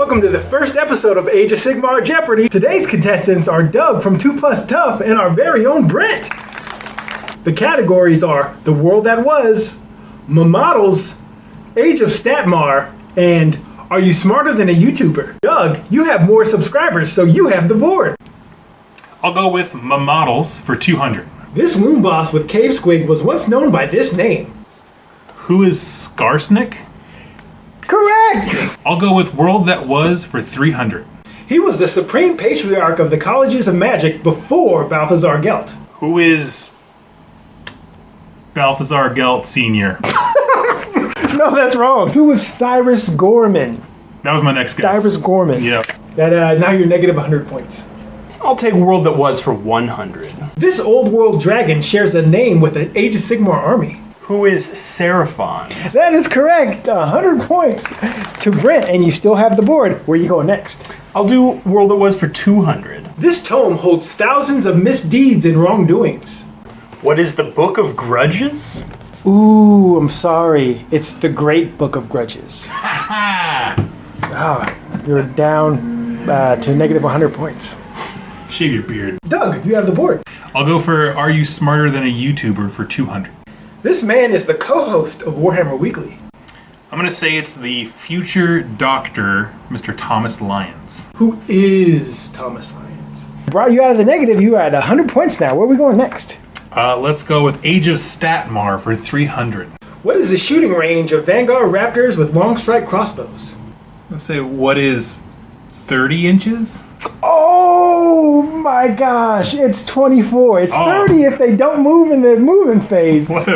welcome to the first episode of Age of Sigmar Jeopardy! Today's contestants are Doug from 2 Plus Tough and our very own Brent. The categories are The World That Was, Models, Age of Statmar, and Are You Smarter Than a YouTuber? Doug, you have more subscribers, so you have the board. I'll go with Models for 200. This loom boss with Cave Squig was once known by this name. Who is Skarsnik? Correct! I'll go with World That Was for 300. He was the supreme patriarch of the colleges of magic before Balthazar Gelt. Who is Balthazar Gelt Sr.? No, that's wrong. Who was Thyrus Gorman? That was my next guess. Thyrus Gorman. Yep. That, now you're negative 100 points. I'll take World That Was for 100. This old world dragon shares a name with the Age of Sigmar army. Who is Seraphon? That is correct. 100 points to Brent, and you still have the board. Where are you going next? I'll do World That Was for 200. This tome holds thousands of misdeeds and wrongdoings. What is the Book of Grudges? Ooh, I'm sorry. It's the Great Book of Grudges. You're down to negative 100 points. Shave your beard. Doug, you have the board. I'll go for Are You Smarter Than a YouTuber for 200. This man is the co-host of Warhammer Weekly. I'm going to say it's the future doctor, Mr. Thomas Lyons. Who is Thomas Lyons? Brought you out of the negative. You are at 100 points now. Where are we going next? Let's go with Age of Statmar for 300. What is the shooting range of Vanguard Raptors with long strike crossbows? Let's say, what is 30 inches? Oh my gosh, it's 24. It's 30 if they don't move in the moving phase. But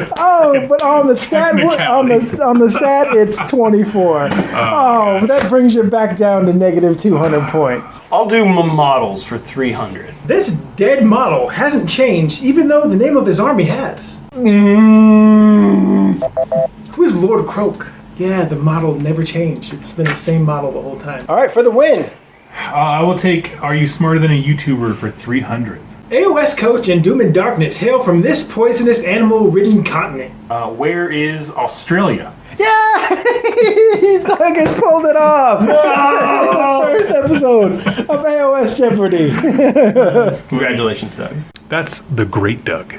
on the stat on the stat it's 24. That brings you back down to negative 200 points. I'll do Models for 300. This dead model hasn't changed even though the name of his army has. Who is Lord Croak? Yeah, the model never changed. It's been the same model the whole time. All right, for the win. I will take Are You Smarter Than a YouTuber for 300. AOS Coach and Doom and Darkness hail from this poisonous animal-ridden continent. Where is Australia? Yeah! Doug has pulled it off! No! The first episode of AOS Jeopardy. Congratulations, Doug. That's the Great Doug.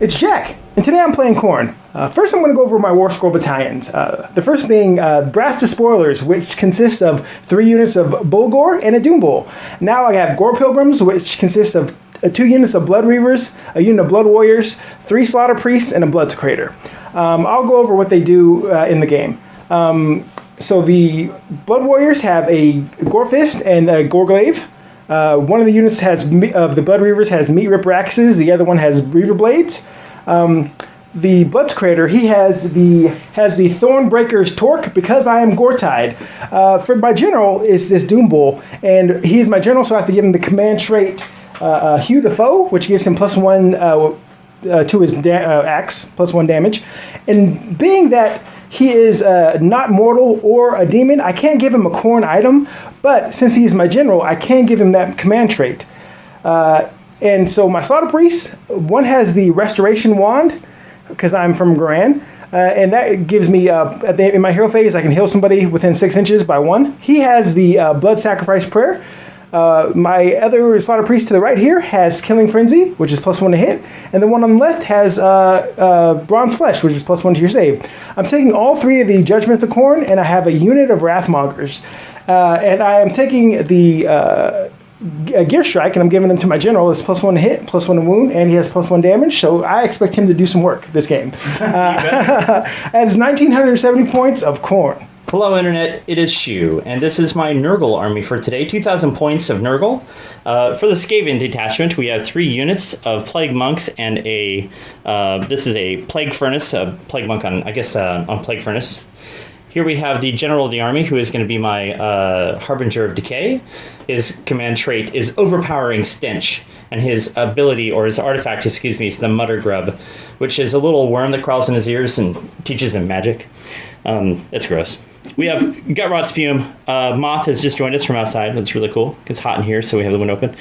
It's Jack, and today I'm playing Khorne. First I'm going to go over my War Scroll battalions. The first being Brass Despoilers, which consists of 3 units of Bulgor and a Doom Bull. Now I have Gore Pilgrims, which consists of 2 units of Blood Reavers, a unit of Blood Warriors, 3 Slaughter Priests, and a Blood Secretor. I'll go over what they do in the game. So the Blood Warriors have a Gore Fist and a Gore Glaive. One of the units of the Blood Reavers has Meat Ripper Axes. The other one has Reaver Blades. The Blood Secretor, he has the Thornbreaker's Torque because I am Gore-Tide. For my general is this Doom Bull, and he's my general, so I have to give him the command trait Hew the Foe, which gives him +1 to his axe, +1 damage. And being that he is not mortal or a demon, I can't give him a Khorne item, but since he's my general, I can give him that command trait. And so my Slaughter Priest, one has the Restoration Wand, because I'm from Gran, and that gives me, in my hero phase, I can heal somebody within 6 inches by 1. He has the Blood Sacrifice Prayer. My other Slaughter Priest to the right here has Killing Frenzy, which is +1 to hit, and the one on the left has Bronze Flesh, which is +1 to your save. I'm taking all 3 of the Judgments of Khorne, and I have a unit of Wrathmongers. And I am taking the Gear Strike, and I'm giving them to my general. It's +1 to hit, +1 to wound, and he has +1 damage, so I expect him to do some work this game. That's 1,970 points of Khorne. Hello, Internet. It is Shu, and this is my Nurgle army for today. 2,000 points of Nurgle. For the Skaven detachment, we have 3 units of Plague Monks and a... this is a Plague Furnace, a Plague Monk on Plague Furnace. Here we have the General of the Army, who is going to be my Harbinger of Decay. His command trait is Overpowering Stench, and his ability, or his artifact, is the Mutter Grub, which is a little worm that crawls in his ears and teaches him magic. It's gross. We have Gutrot Spume. Moth has just joined us from outside. That's really cool. It's hot in here, so we have the window open.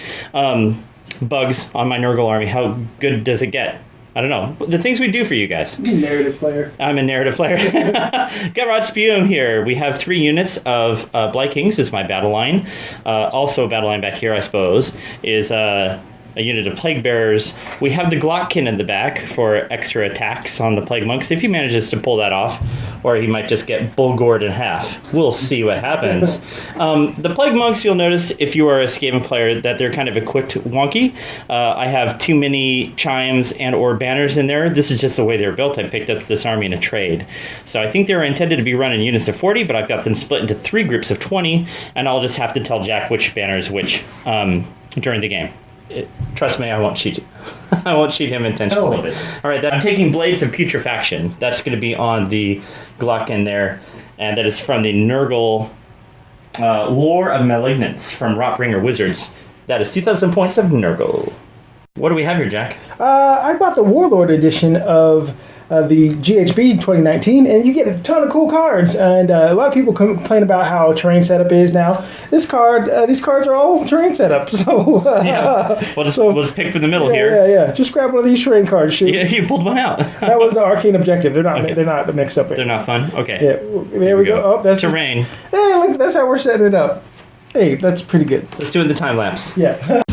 Bugs on my Nurgle army. How good does it get? I don't know. The things we do for you guys. Narrative player. I'm a narrative player. Gut Spume here. We have 3 units of Blight Kings is my battle line. Also a battle line back here, I suppose, is a unit of Plague Bearers. We have the Glockkin in the back for extra attacks on the Plague Monks, if he manages to pull that off, or he might just get bull-gored in half. We'll see what happens. The Plague Monks, you'll notice, if you are a Skaven player, that they're kind of equipped wonky. I have too many chimes and or banners in there. This is just the way they're built. I picked up this army in a trade. So I think they're intended to be run in units of 40, but I've got them split into 3 groups of 20, and I'll just have to tell Jack which banner is which during the game. Trust me, I won't cheat you. I won't cheat him intentionally. I love it. All right, I'm taking Blades of Putrefaction. That's going to be on the Glock in there, and that is from the Nurgle Lore of Malignance from Rotbringer Wizards. That is 2,000 points of Nurgle. What do we have here, Jack? I bought the Warlord edition of the GHB 2019, and you get a ton of cool cards. And a lot of people complain about how terrain setup is now. These cards are all terrain setup. So Yeah, we'll just pick from the middle here. Yeah. Just grab one of these terrain cards. Shoot. Yeah, you pulled one out. That was the arcane objective. They're not. Okay. They're not mixed up. They're not fun. Okay. Yeah. There we go. Oh, that's terrain. Hey, look, that's how we're setting it up. Hey, that's pretty good. Let's do it in the time lapse. Yeah.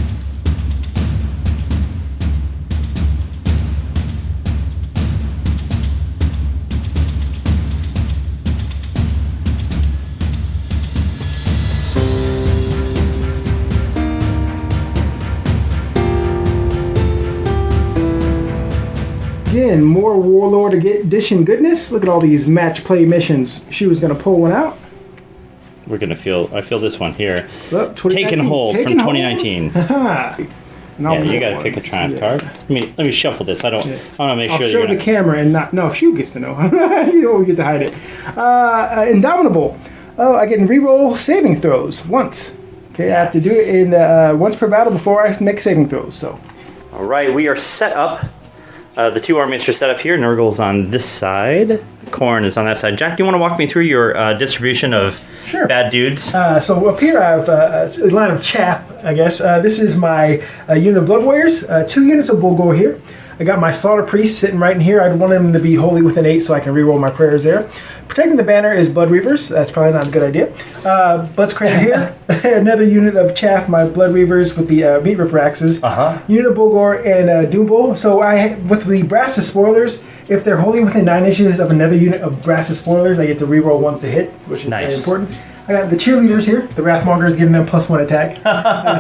Again, more Warlord edition goodness. Look at all these match play missions. She was going to pull one out. We're gonna feel. I feel this one here. Look, Taken Hold from 2019. Yeah, You gotta pick a triumph card. Let me shuffle this. I want to make I'll sure. show the camera and not. No, she gets to know. You don't get to hide it. Indomitable. Oh, I get reroll saving throws once. Okay, I have to do it in once per battle before I make saving throws. So. All right, we are set up. The 2 armies are set up here. Nurgle's on this side. Khorne is on that side. Jack, do you want to walk me through your distribution of bad dudes? So up here I have a line of chaff, I guess. This is my unit of Blood Warriors. 2 units of Bulgor here. I got my Slaughter Priest sitting right in here. I'd want him to be holy within 8 so I can reroll my prayers there. Protecting the banner is Blood Reavers. That's probably not a good idea. Bloodscraper here. Another unit of chaff, my Blood Reavers with the Meat Ripper Axes. Unit of Bulgor and Doombull. So with the Brass Spoilers, if they're holding within 9 inches of another unit of Brass Spoilers, I get to reroll ones to hit, which is very important. I got the cheerleaders here. The Wrathmongers giving them +1 attack.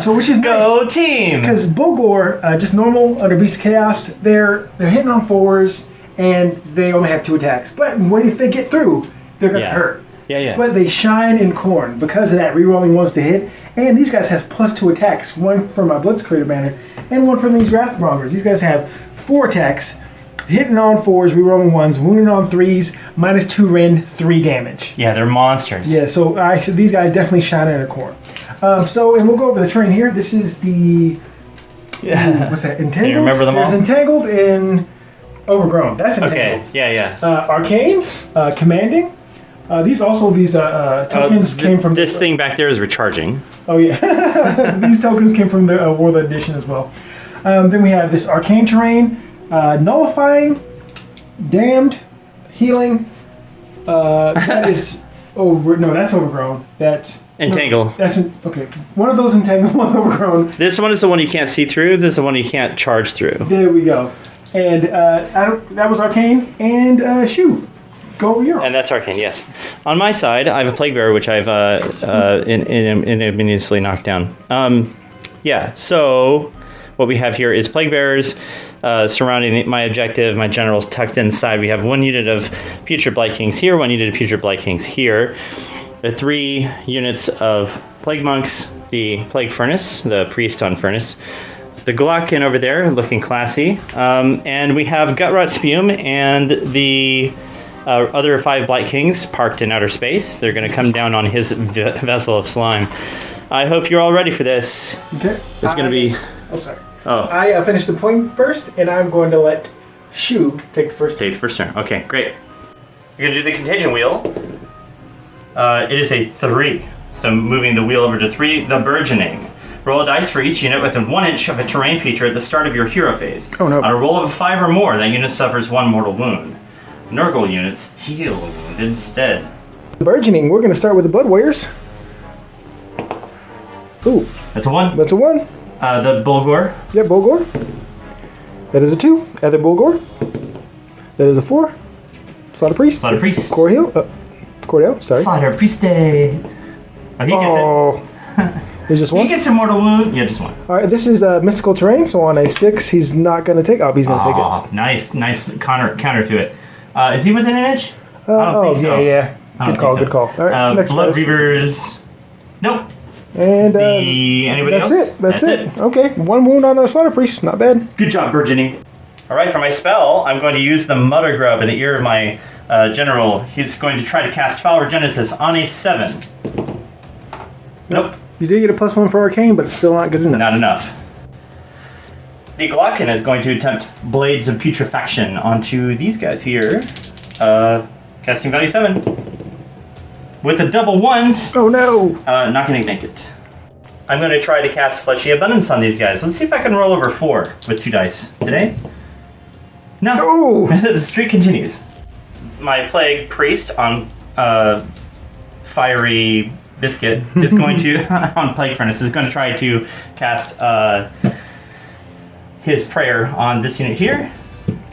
Which is Go nice. team! Because Bulgor, just normal under Beast of Chaos, they're hitting on 4s and they only have 2 attacks. But when they get through, they're gonna hurt. Yeah. But they shine in Khorne because of that rerolling ones to hit. And these guys have +2 attacks. One from my Bloodscraper banner and one from these Wrathmongers. These guys have 4 attacks. Hitting on 4s, rerolling 1s, wounding on 3s, -2 Rend, 3 damage. Yeah, they're monsters. Yeah, so these guys definitely shine in a Khorne. And we'll go over the terrain here. This is the what's that? Entangled. Can you remember them all? There's Entangled and Overgrown. That's Entangled. Okay. Yeah. Arcane, Commanding. These tokens came from this thing back there is recharging. Oh yeah, these tokens came from the Warlord edition as well. Then we have this Arcane terrain. Nullifying, Damned, Healing. That is that's Overgrown. That's Entangle. Okay. One of those Entangled, one's Overgrown. This one is the one you can't see through. This is the one you can't charge through. There we go. And that was Arcane and Shoe. Go over here. And that's Arcane, yes. On my side, I have a Plague Bearer, which I've ignominiously knocked down. So what we have here is Plague Bearers surrounding my objective. My general's tucked inside. We have 1 unit of Putrid Blight Kings here, 1 unit of Putrid Blight Kings here. There are 3 units of Plague Monks, the Plague Furnace, the Priest on Furnace, the Glockkin over there, looking classy, and we have Gutrot Spume and the other 5 Blight Kings parked in outer space. They're going to come down on his vessel of slime. I hope you're all ready for this. Okay. It's going to be... Oh, sorry. Oh. I finished the point first, and I'm going to let Shoe take the first turn. Take the first turn. Okay, great. You're going to do the Contagion Wheel. It is a 3. So moving the wheel over to 3, the Burgeoning. Roll a dice for each unit within 1 inch of a terrain feature at the start of your hero phase. Oh, no. On a roll of a 5 or more, that unit suffers 1 mortal wound. Nurgle units heal a wound instead. Burgeoning. We're going to start with the Blood Warriors. Ooh, That's a 1. that's a 1. The Bulgor. Yep, Bulgor. That is a 2. Other Bulgor. That is a 4. Slaughter Priest. Slaughter Priest. Cordale. Sorry. Slaughter Priest. Oh, he gets Oh. There's just it. He one. gets a mortal wound. Yeah, just 1. All right, this is mystical terrain, so on a 6, he's not going to take. Oh, he's going to take it. Oh, nice counter to it. Is he within an inch? I don't Oh, think so. yeah. I don't Good call, think so. good call. All right, next Blood guys. Reavers. Nope. And Anybody that's else? it. That's it. Okay, 1 wound on a Slaughter Priest. Not bad. Good job, Burgeoning. All right, for my spell, I'm going to use the Mutter Grub in the ear of my general. He's going to try to cast Foul Regenesis on a 7. Nope, You did get a +1 for Arcane, but it's still not good enough. not enough. The Glocken is going to attempt Blades of Putrefaction onto these guys here. Casting value 7. With the double 1s, Oh, no. not going to make it. I'm going to try to cast Fleshy Abundance on these guys. Let's see if I can roll over 4 with 2 dice today. No. Oh. The streak continues. My Plague Priest on Fiery Biscuit is going to, on Plague Furnace, is going to try to cast his Prayer on this unit here.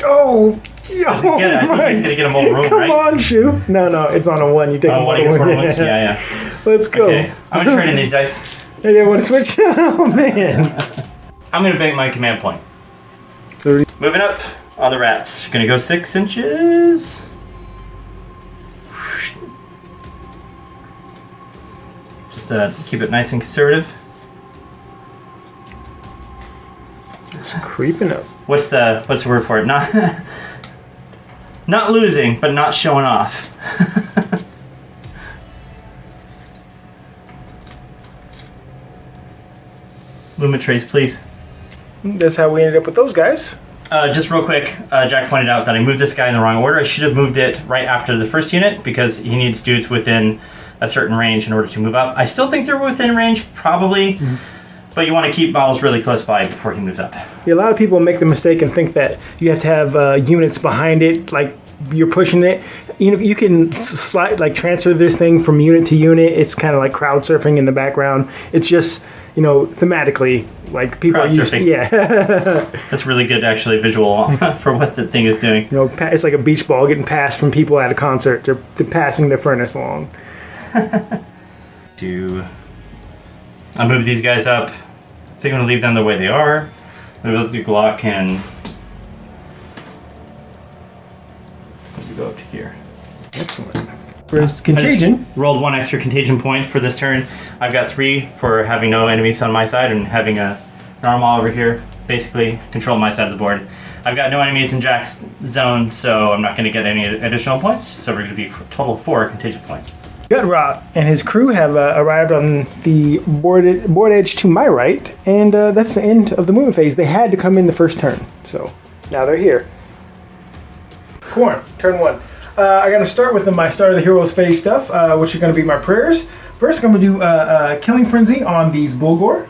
Oh. Yeah. Does he get it? I think he's going to get a mortal wound, Come right? on, Shu. No, it's on a 1. You take a One against mortal wounds? Yeah. Let's go. Okay. I'm going to trade in these dice. Hey, you want to switch? Oh, man. I'm going to bank my command point. 30. Moving up on the rats. Going to go 6 inches. Just keep it nice and conservative. Just creeping up. What's the word for it? Not losing, but not showing off. Lumitrace, please. That's how we ended up with those guys. Just real quick, Jack pointed out that I moved this guy in the wrong order. I should have moved it right after the first unit because he needs dudes within a certain range in order to move up. I still think they're within range, probably, but you want to keep models really close by before he moves up. Yeah, a lot of people make the mistake and think that you have to have units behind it, like you're pushing it. You know, you can slide, like transfer this thing from unit to unit. It's kind of like crowd surfing in the background. It's just, you know, thematically, like people Crowd are used. surfing. Yeah, That's really good, actually, visual for what the thing is doing. you know, it's like a beach ball getting passed from people at a concert. They're passing their furnace along. I'll move these guys up. I think I'm going to leave them the way they are. Maybe let the Glock and go up to here. Excellent. First Contagion. I just rolled 1 extra Contagion point for this turn. I've got 3 for having no enemies on my side and having a normal over here. Basically, control my side of the board. I've got no enemies in Jack's zone, so I'm not going to get any additional points. So we're going to be a total of 4 Contagion points. Gutrot and his crew have arrived on the board edge to my right, and that's the end of the movement phase. They had to come in the first turn, so now they're here. Khorne, turn 1. I'm going to start with my Start of the Heroes phase stuff, which are going to be my prayers. First, I'm going to do Killing Frenzy on these Bulgor.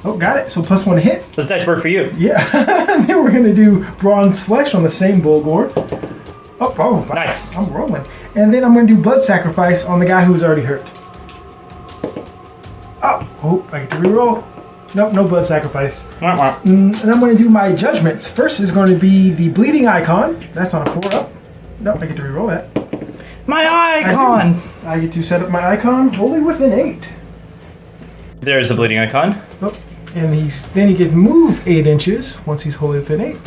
Oh, got it. So +1 to hit. This dice work for you. Yeah. And then we're going to do Bronze Flesh on the same Bulgor. Oh, Nice. I'm rolling. And then I'm going to do Blood Sacrifice on the guy who's already hurt. Oh, I get to reroll. Nope, no Blood Sacrifice. And I'm going to do my Judgments. First is going to be the Bleeding Icon. That's on a 4-up. Nope, I get to reroll that. My icon! I get to set up my icon wholly within 8. There's the bleeding icon. Oh, and then he can move 8 inches once he's wholly within 8.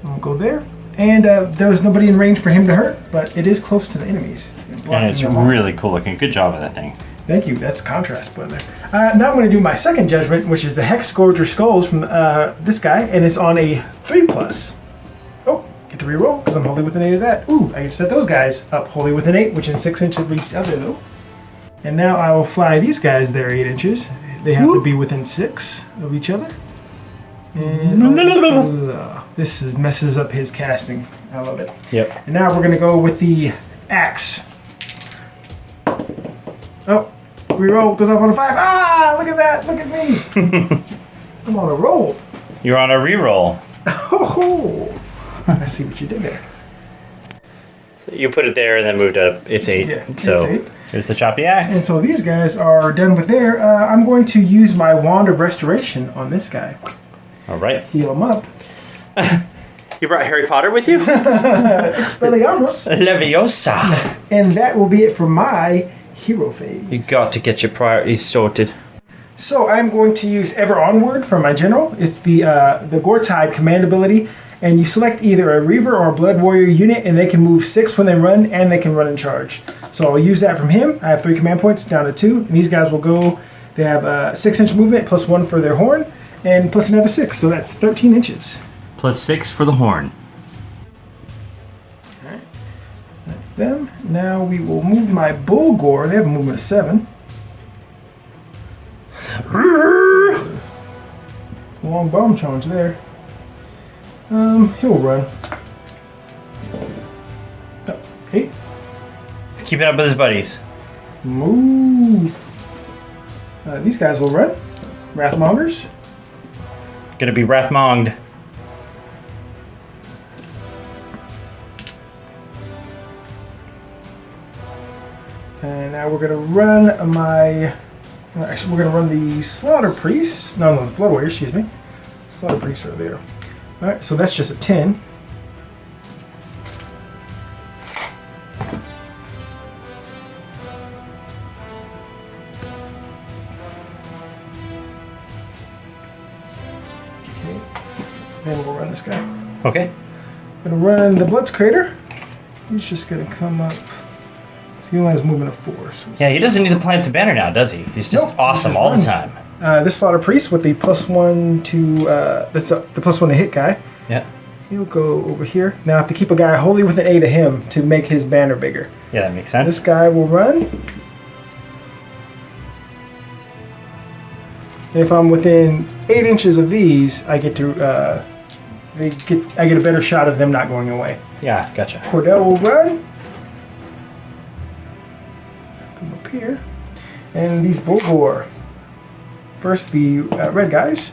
I'll go there. And there was nobody in range for him to hurt, but it is close to the enemies. And it's really cool looking. Good job on that thing. Thank you. That's contrast put in there. Now I'm going to do my second judgment, which is the Hex Scourger Skulls from this guy, and it's on a 3+. Oh, get to reroll because I'm wholly within 8 of that. Ooh, I get to set those guys up wholly within 8, which is 6 inches of each other though. And now I will fly these guys there 8 inches. They have to be within 6 of each other. And this messes up his casting. I love it. Yep. And now we're going to go with the axe. Oh, reroll goes off on a 5. Ah, look at that. Look at me. I'm on a roll. You're on a reroll. Oh, I see what you did there. So you put it there and then moved up. It's 8. Yeah, so it's 8. here's the choppy axe. And so these guys are done with there. I'm going to use my Wand of Restoration on this guy. All right. Heal him up. You brought Harry Potter with you? Expelliarmus. Leviosa. And that will be it for my hero phase. You got to get your priorities sorted. So I'm going to use Ever Onward for my general. It's the Gore-Tide command ability. And you select either a Reaver or a Blood Warrior unit, and they can move 6 when they run, and they can run and charge. So I'll use that from him. I have 3 command points down to 2. And these guys will go, they have 6-inch movement, plus 1 for their horn, and plus another 6. So that's 13 inches. Plus 6 for the horn. Alright, that's them. Now we will move my Bulgor. They have a movement of 7. Long bomb charge there. He'll run. Oh, 8. He's keeping up with his buddies. Move. These guys will run. Wrathmongers. Gonna be Wrathmonged. And now we're gonna run my. Actually, we're gonna run the Slaughter Priest. No, the Blood Warrior. Excuse me. Slaughter Priests are there. All right, so that's just a 10. Okay. Then we'll run this guy. Okay. Gonna run the Blood's Crater. He's just gonna come up. So he only has movement of 4. So Yeah, he doesn't need to plant the banner now, does he? He's just Nope, awesome he just all runs. the time. This Slaughter Priest with the +1 to that's the +1 to hit guy. Yeah. He'll go over here. Now I have to keep a guy wholly with an A to him to make his banner bigger. Yeah, that makes sense. This guy will run. If I'm within 8 inches of these, I get to I get a better shot of them not going away. Yeah, gotcha. Cordell will run. Come up here. And these Bulgor. First, the red guys.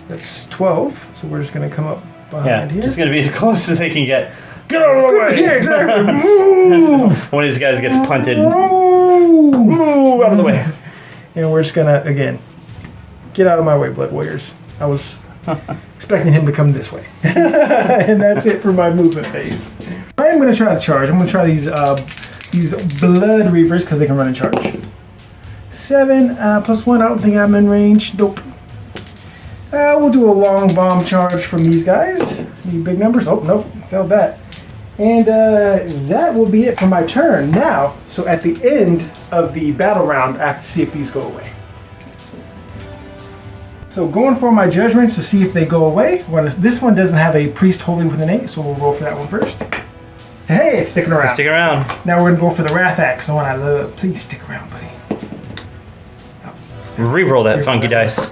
That's 12. So we're just going to come up Yeah, behind here. just gonna be as close as they can get. Get out of the way! Yeah, exactly. Move! One of these guys gets punted. Move! Move out of the way. And we're just going to, again, get out of my way, Blood Warriors. I was expecting him to come this way. And that's it for my movement phase. I am going to try to charge. I'm going to try these Blood Reavers because they can run and charge. 7 +1. I don't think I'm in range. Nope. We'll do a long bomb charge from these guys. Any big numbers? Oh, nope. Failed that. And that will be it for my turn. Now, so at the end of the battle round, I have to see if these go away. So going for my judgments to see if they go away. This one doesn't have a priest holy with an 8, so we'll roll for that one first. Hey, it's sticking around. Stick around. Now we're going to go for the Wrath Axe, the one I love. Please stick around, buddy. Reroll that funky dice.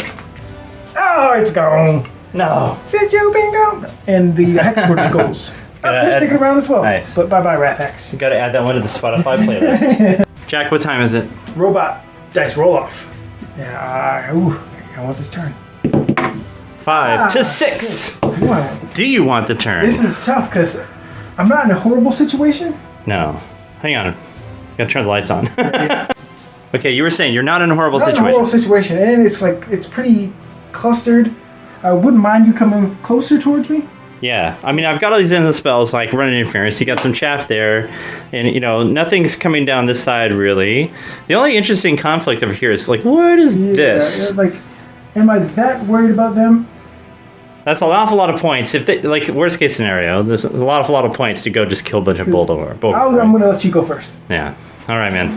Oh, it's gone. No. Did you bingo? And the Hex Word goes. Oh, they're sticking around as well. Nice. But bye-bye, Wrath Axe. You gotta add that one to the Spotify playlist. Jack, what time is it? Robot dice roll off. Yeah, I want this turn. 5 to 6. Who do I want? Do you want the turn? This is tough because I'm not in a horrible situation. No. Hang on. Gotta turn the lights on. Okay, you were saying you're not in a horrible Not in a situation. horrible situation, and it's pretty clustered. I wouldn't mind you coming closer towards me. Yeah, I mean, I've got all these endless spells like running interference. You got some chaff there, and nothing's coming down this side really. The only interesting conflict over here is like, what is this? Like, am I that worried about them? That's an awful lot of points. If they, like, worst case scenario, there's a lot of points to go just kill a bunch of Bulldog. I'm going to let you go first. Yeah. All right, man.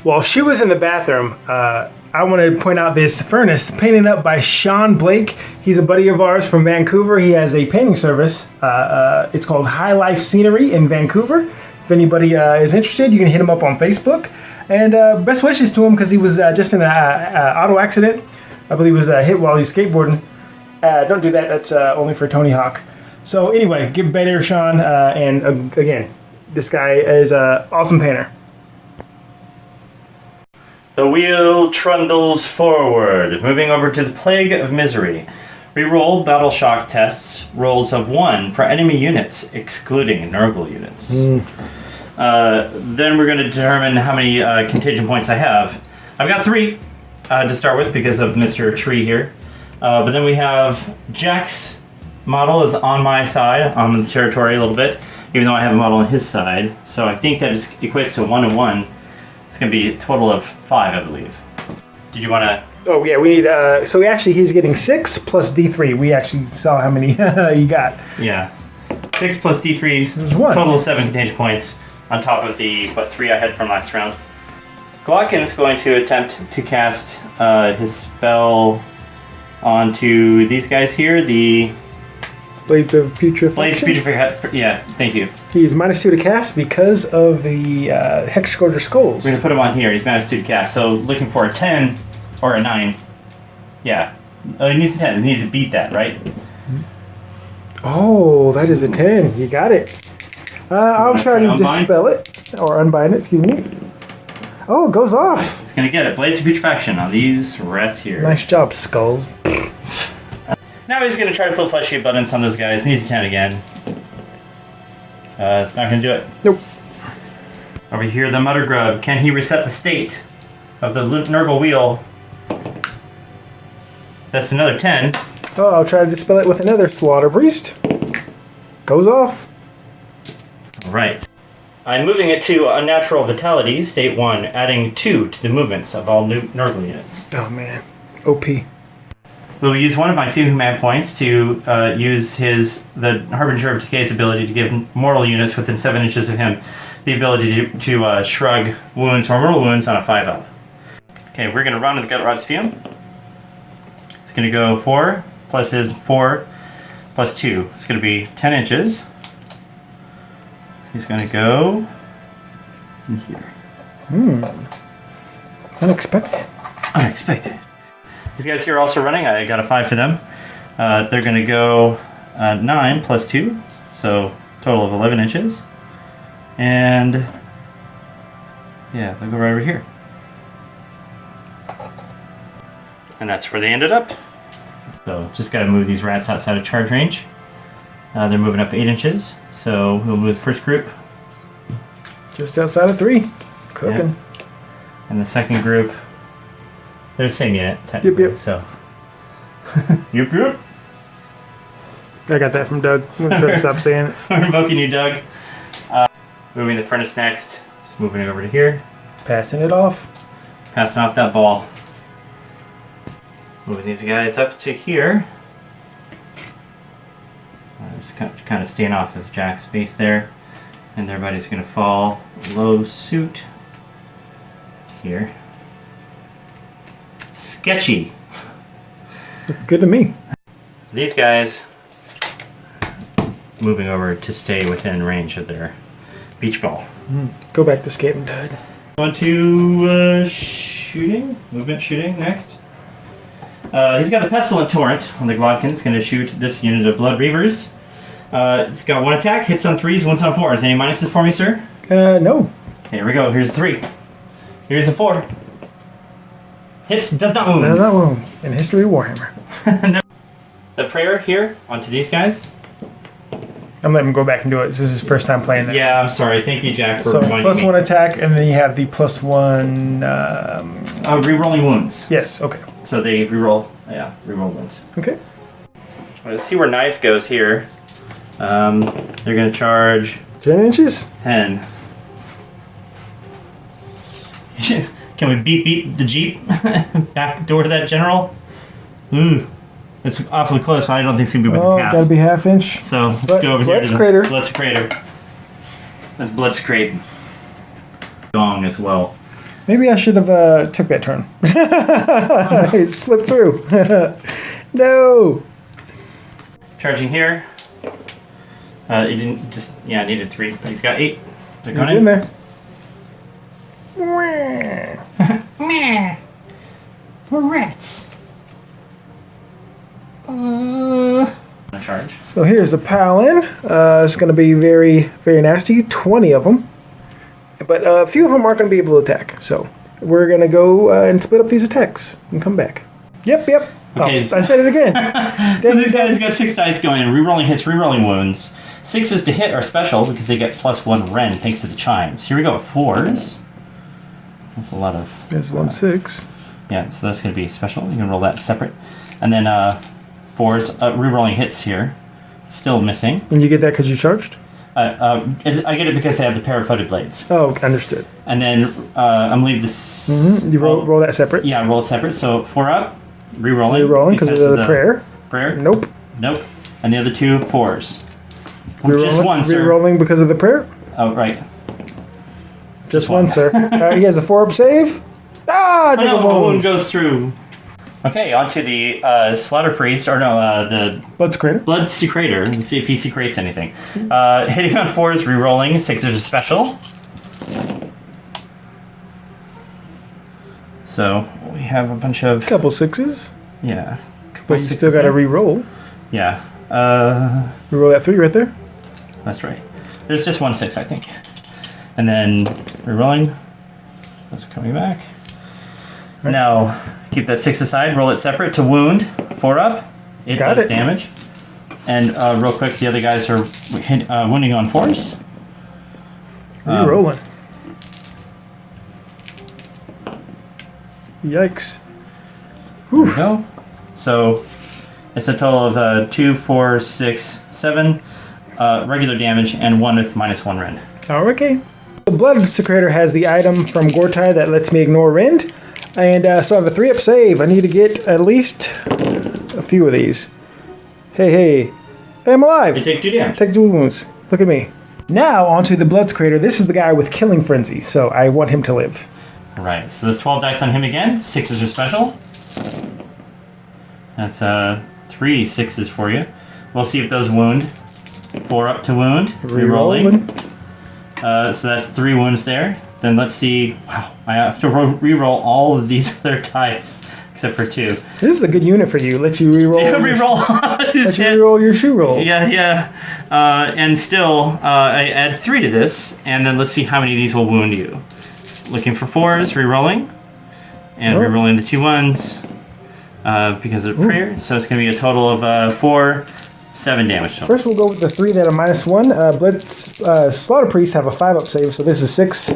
While she was in the bathroom, I want to point out this furnace painted up by Sean Blake. He's a buddy of ours from Vancouver. He has a painting service. It's called High Life Scenery in Vancouver. If anybody is interested, you can hit him up on Facebook. And best wishes to him because he was just in an auto accident. I believe he was hit while he was skateboarding. Don't do that. That's only for Tony Hawk. So anyway, give better, Sean. And again, this guy is an awesome painter. The wheel trundles forward, moving over to the Plague of Misery. Reroll battle shock tests, rolls of 1 for enemy units, excluding Nurgle units. Then we're going to determine how many contagion points I have. I've got 3 to start with because of Mr. Tree here. But then we have Jack's model is on my side, on the territory a little bit, even though I have a model on his side. So I think that just equates to 1 and 1. It's going to be a total of 5, I believe. Did you want to... Oh, yeah, we need... so actually, he's getting 6 plus D3. We actually saw how many you got. Yeah. 6 plus D3, There's 1. total of 7 contagion points, on top of the, 3 I had from last round. Glockin is going to attempt to cast his spell onto these guys here, the... Blades of Putrefaction. Blades of Putrefaction, yeah, thank you. He's -2 to cast because of the Hex Scourger Skulls. We're going to put him on here, he's -2 to cast, so looking for a 10 or a 9. Yeah. He needs a 10, he needs to beat that, right? Oh, that is a 10. You got it. I'll try to dispel it, or unbind it, excuse me. Oh, it goes off. He's going to get it. Blades of Putrefaction on these rats here. Nice job, Skulls. Now he's going to try to put flesh shape buttons on those guys. He needs a 10 again. It's not going to do it. Nope. Over here, the Mutter Grub. Can he reset the state of the Nurgle wheel? That's another 10. Oh, I'll try to dispel it with another Slaughter Priest. Goes off. All right. I'm moving it to Unnatural Vitality, state 1, adding 2 to the movements of all new Nurgle units. Oh, man. OP. We'll use one of my 2 command points to use the Harbinger of Decay's ability to give mortal units within 7 inches of him the ability to shrug wounds or mortal wounds on a 5-up. Okay, we're going to run with the Gut Rot Spume. It's going to go 4 plus his 4 plus 2. It's going to be 10 inches. He's going to go in here. Unexpected. Unexpected. These guys here are also running. I got a 5 for them. They're going to go 9 plus 2, so total of 11 inches. And yeah, they'll go right over here. And that's where they ended up. So just got to move these rats outside of charge range. They're moving up 8 inches, so we'll move the first group. Just outside of 3. Cooking. Yep. And the second group, they're the same unit, technically, Yep. so. Yep. I got that from Doug. I'm going to try to stop saying it. We're invoking you, Doug. Moving the furnace next. Just moving it over to here. Passing it off. Passing off that ball. Moving these guys up to here. Just kind of staying off of Jack's space there. And everybody's going to fall low suit here. Sketchy. Good to me. These guys moving over to stay within range of their beach ball. Go back to skating, Doug. On to shooting. Movement shooting next. He's got the Pestilent Torrent on the Glodkin. It's going to shoot this unit of Blood Reavers. It's got 1 attack, hits on 3s, wounds on 4s. Any minuses for me, sir? No. Here we go. Here's a 3. Here's a 4. Hits, does not wound. No, not wound. In history of Warhammer. The prayer here onto these guys. I'm letting him go back and do it. This is his first time playing it. Yeah, I'm sorry. Thank you, Jack, for So reminding me. +1 attack, and then you have the +1. Rerolling wounds. Yes. Okay. So they reroll. Yeah, reroll wounds. Okay. Let's see where knives goes here. They're going to charge 10 inches. 10. Can we beat the Jeep back door to that general? Ooh, it's awfully close. I don't think it's going to be within half. Gotta be half inch. So let's But go over here to Blood's the Crater. Blood's Crater. That's Blood's Crater. Gong as well. Maybe I should have took that turn. It slipped through. No. Charging here. He didn't just, yeah, needed 3, but he's got 8. They're He's going in there. Meh. We're rats. Charge. So here's a Palin. It's going to be very, very nasty. 20 of them. But a few of them aren't going to be able to attack. So we're going to go and split up these attacks and come back. Yep. Okay, I said it again. So these guys got 6 dice going, and rerolling hits, rerolling wounds. 6s to hit are special because they get +1 rend thanks to the chimes. Here we go with 4s. That's a lot of... There's 1 6. Yeah, so that's going to be special. You can roll that separate. And then 4s, rerolling hits here. Still missing. And you get that because you charged? I get it because they have the pair of footed blades. Oh, understood. And then I'm leave this... Mm-hmm. You roll that separate? Yeah, roll it separate. So 4 up, rerolling. Rerolling because of the prayer? Prayer? Nope. And the other 2 4s. Just one, sir. Rerolling because of the prayer? Oh, right. Just one, sir. He has a 4-up save. Ah, take a the wound. wound goes through. Okay, on to the Slaughter Priest, or no, the Blood Secretor. Blood Secretor. Let's see if he secretes anything. Hitting on 4s, rerolling. 6 is a special. So we have a bunch of... Couple 6s. Yeah. But you still got to re-roll. Yeah. Re-roll that 3 right there. That's right. There's just 1 6, I think. And then rerolling. That's coming back. Right. Now, keep that 6 aside. Roll it separate to wound. 4 up. It does damage. And real quick, the other guys are wounding on 4s. Re-rolling. Yikes. There we go. So it's a total of 2, 4, 6, 7 regular damage and 1 with -1 rend. Oh, okay. The Blood Secretor has the item from Gortai that lets me ignore rend. And so I have a 3-up save. I need to get at least a few of these. Hey, I'm alive. You take 2 damage. Take 2 wounds. Look at me. Now, onto the Blood Secretor. This is the guy with Killing Frenzy, so I want him to live. Right, so there's 12 dice on him again. 6s are special. That's 3 6s for you. We'll see if those wound. 4 up to wound. Rerolling. So that's 3 wounds there. Then let's see. Wow, I have to reroll all of these other dice except for 2. This is a good unit for you. Lets you reroll. Yeah, reroll. Lets you reroll your shoe rolls. Yeah. And still, I add 3 to this, and then let's see how many of these will wound you. Looking for 4s, rerolling, and rerolling the 2 1s because of prayer. So it's going to be a total of 4, 7 damage total. First, we'll go with the 3 that are -1. Slaughter Priests have a 5-up save, so this is 6.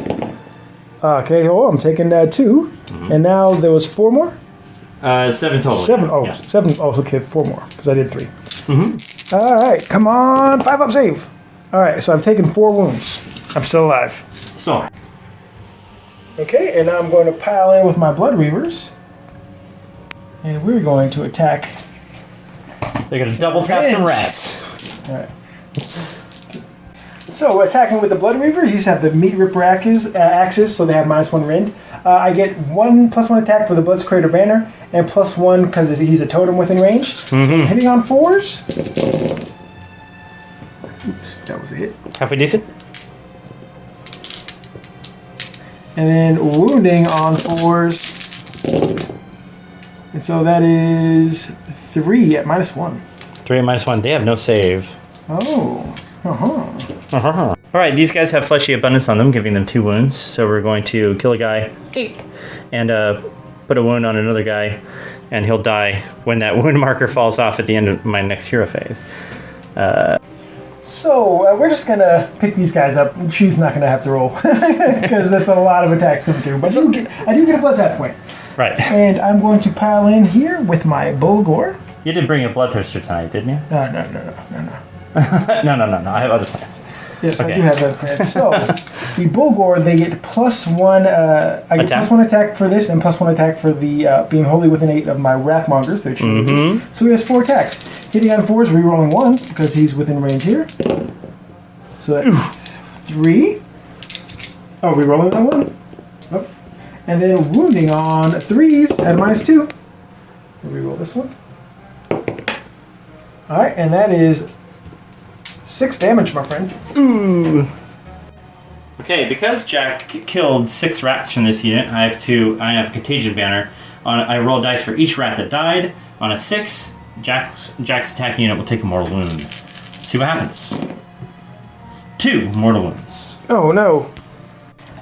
Okay, I'm taking 2. And now there was 4 more? 7 total. 7. Oh, yeah. 7. Oh, okay, 4 more, because I did 3. All right, come on. 5-up save. All right, so I've taken 4 wounds. I'm still alive. So. Okay, and now I'm going to pile in with my Blood Reavers. And we're going to attack. They're going to double tap some rats. All right. So we're attacking with the Blood Reavers. These have the Meat Ripper axes, so they have -1 rend. I get 1 +1 attack for the Blood Secretor banner, and +1 because he's a totem within range. Hitting on 4s. Oops, that was a hit. Halfway decent. And then wounding on 4s. And so that is 3 at -1. 3 at -1. They have no save. Oh. All right, these guys have fleshy abundance on them, giving them 2 wounds. So we're going to kill a guy and put a wound on another guy, and he'll die when that wound marker falls off at the end of my next hero phase. So we're just gonna pick these guys up. She's not gonna have to roll because that's a lot of attacks coming through. But I do get a blood tap point. Right. And I'm going to pile in here with my Bulgor. You did bring a bloodthirster tonight, didn't you? No. No. I have other plans. Yes, Okay. I do have that plan. So the Bulgor, they get +1. I get Attack? +1 attack for this and +1 attack for the being wholly within 8 of my Wrathmongers. They're cheerleaders. So he has 4 attacks. Hitting on 4s, rerolling 1 because he's within range here. So that's 3. Oh, rerolling on 1. Oh. And then wounding on 3s at -2. Reroll this one. Alright, and that is 6 damage, my friend. Ooh. Okay, because Jack killed 6 rats from this unit, I have Contagion banner. I roll dice for each rat that died. On a 6, Jack's attacking unit will take a mortal wound. Let's see what happens. 2 mortal wounds. Oh no.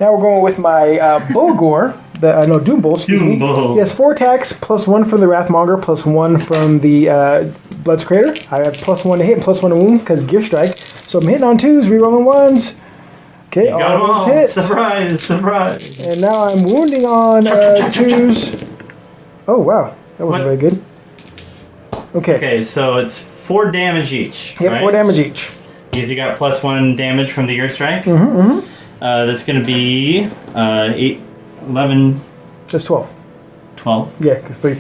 Now we're going with my Bulgor. Doom Bolt, excuse me. Doom Bolt. He has 4 attacks, +1 from the Wrathmonger, +1 from the Blood's Crater. I have +1 to hit and +1 to wound because Gear Strike. So I'm hitting on 2s, rerolling 1s. Okay, You got them all. hits. Surprise, surprise. And now I'm wounding on 2s. Oh, wow. That wasn't very good. Okay. Okay, so it's 4 damage each. Yep, right? 4 damage each. Because you got +1 damage from the Gear Strike. That's going to be 8, 11, That's 12. 12. Yeah, because 3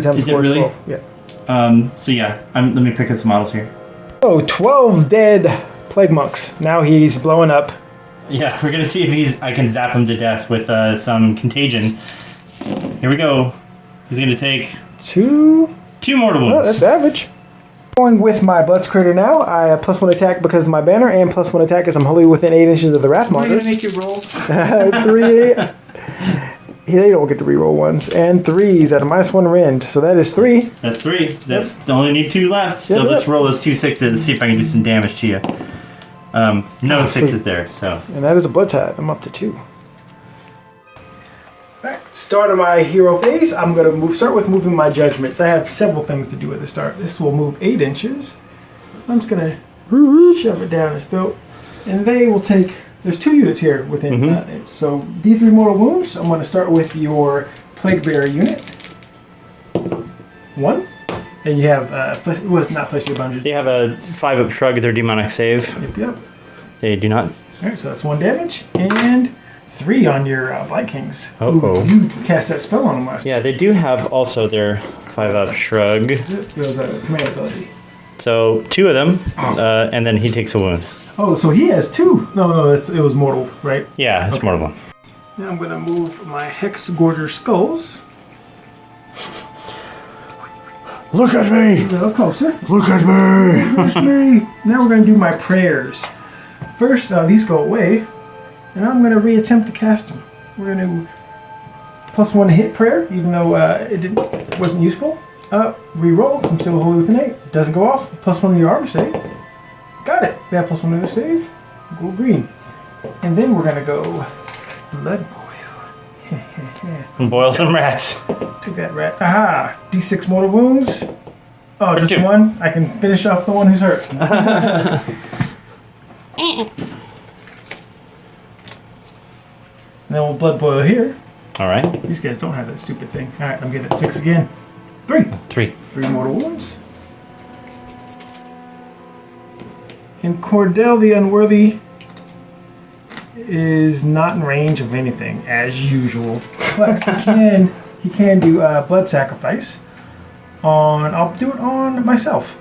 times Is it 4 really? is 12. Yeah. So yeah, let me pick up some models here. Oh, 12 dead Plague Monks. Now he's blowing up. Yeah, we're gonna see if I can zap him to death with some contagion. Here we go. He's gonna take 2. 2 mortal Oh, wounds. that's average. Going with my Blood's Crater now. I have +1 attack because of my banner and +1 attack because I'm wholly within 8 inches of the Am I gonna Wrathmonger. make you roll? 3. They don't get to reroll ones. And 3s at a -1 rend. So that is 3. That's 3. That's only need 2 left. So Yep, let's yep. roll those 2 6s and see if I can do some damage to you. No Oh, 6s sweet. there. So And that is a Blood Tide. I'm up to 2. Alright, start of my hero phase. I'm going to start with moving my judgments. I have several things to do at the start. This will move 8 inches. I'm just going to shove it down his throat. And they will take... There's 2 units here within it. So D3 mortal wounds. I'm going to start with your Plague Bearer unit. 1. And you have... well, it's not Flesh Your Bungeons. they have a 5-up shrug. Their demonic save. Yep. They do not. Alright, so that's 1 damage. And 3 on your Blight Kings. Uh-oh. Ooh, you cast that spell on them last Yeah, they do have also their 5-up shrug. It was a command ability. So 2 of them, and then he takes a wound. Oh, so he has 2. No, it was mortal, right? Yeah, it's mortal one. Now I'm going to move my Hex Gorger Skulls Look at me! a little closer. Look at me! Push me. Now we're going to do my prayers. First, these go away, and I'm going to reattempt to cast them. We're going to +1 hit prayer, even though wasn't useful. Reroll, 'cause I'm still wholly within 8. Doesn't go off. +1 to your armor save. Got it. We have +1 to the save. Go green. And then we're going to go Blood Boil. Boil some rats. Take that rat. Aha! D6 mortal wounds. Oh, just 2. 1? I can finish off the one who's hurt. And then we'll blood boil here. All right. These guys don't have that stupid thing. Alright, I'm getting at 6 again. 3. 3. 3 mortal wounds. And Cordell the Unworthy is not in range of anything, as usual. But he can do blood sacrifice. I'll do it on myself.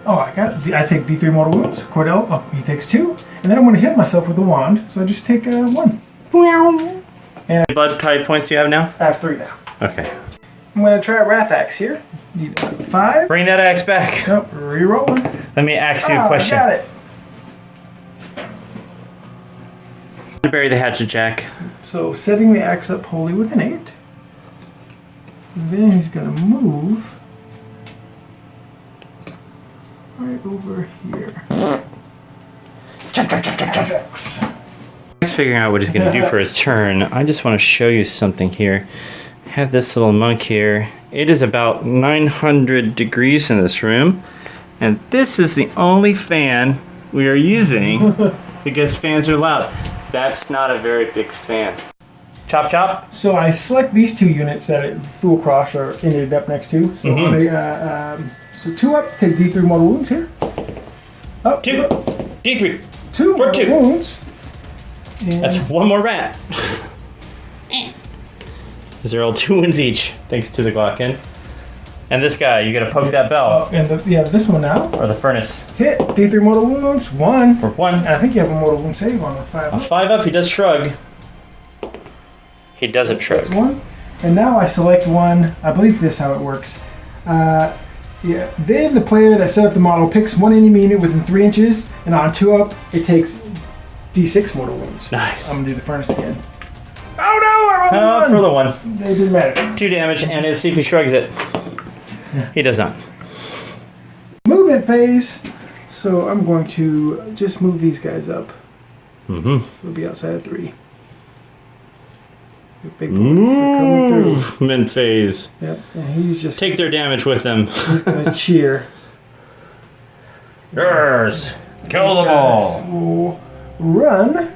Oh, I got it. I take D3 mortal wounds. Cordell, he takes 2. And then I'm going to hit myself with the wand, so I just take 1. Blood type points do you have now? I have 3 now. Okay. I'm going to try a Wrath Axe here. Need 5. Bring that axe back. Nope, rerolling. Let me ask you a question. I got it. Bury the hatchet, Jack. So setting the axe up wholly within 8. Then he's going to move right over here. Axe. He's figuring out what he's going to do for his turn. I just want to show you something here. I have this little monk here. It is about 900 degrees in this room. And this is the only fan we are using because fans are loud. That's not a very big fan. Chop, chop. So I select these 2 units that it flew across or ended up next to. So, so 2 up, take D3 mortal wounds here. Up, 2. D3. 2 For mortal 2. wounds. And That's 1 more rat. These are all 2 wounds each, thanks to the Glockin. And this guy, you gotta poke that bell. and this one now. Or the furnace. Hit, D3 mortal wounds, 1. For 1. And I think you have a mortal wound save on the 5. A 5 up, he does shrug. He doesn't shrug. That's 1. And now I select 1. I believe this is how it works. Then the player that set up the model picks 1 enemy unit within 3 inches, and on 2 up, it takes D6 mortal wounds. Nice. I'm gonna do the furnace again. Oh no! I rolled a 1! For the 1. It didn't matter. 2 damage, and let's see if he shrugs it. He does not. Movement phase. So I'm going to just move these guys up. Mm-hmm. We'll be outside of 3. The big boys are coming through. Movement phase. Yep, and he's just Take their damage with them. he's gonna cheer. Yours. Kill them Guys all. will run.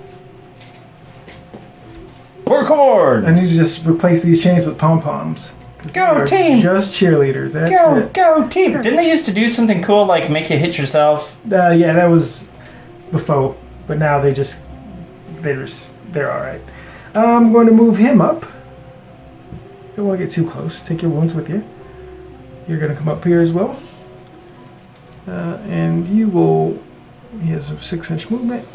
For Khorne. I need to just replace these chains with pom poms. Go team. Just cheerleaders. That's it. Go team. Didn't they used to do something cool like make you hit yourself? Yeah, that was before, but now they're all right. I'm going to move him up. Don't want to get too close. Take your wounds with you. You're going to come up here as well, and you will. He has a 6-inch movement.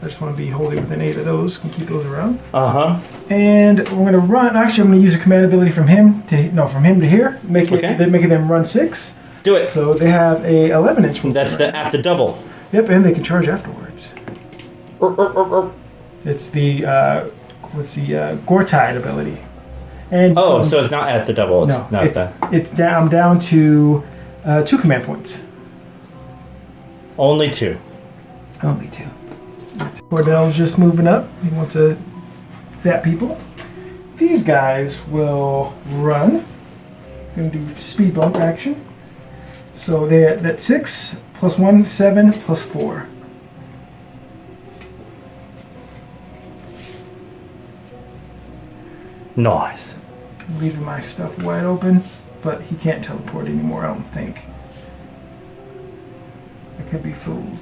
I just want to be wholly within 8 of those. Can keep those around. And we're going to run. Actually, I'm going to use a command ability from him to here. Making them run 6. Do it. So they have a 11-inch movement. That's at the double. Yep, and they can charge afterwards. It's the Gore Tide ability. And so it's not at the double. It's down. I'm down to 2 command points. Only 2. Only 2. Cordell's just moving up. He wants to zap people. These guys will run. Gonna do speed bump action. So that's 6 plus 1, 7 plus 4. Nice. Leaving my stuff wide open, but he can't teleport anymore, I don't think. I could be fooled.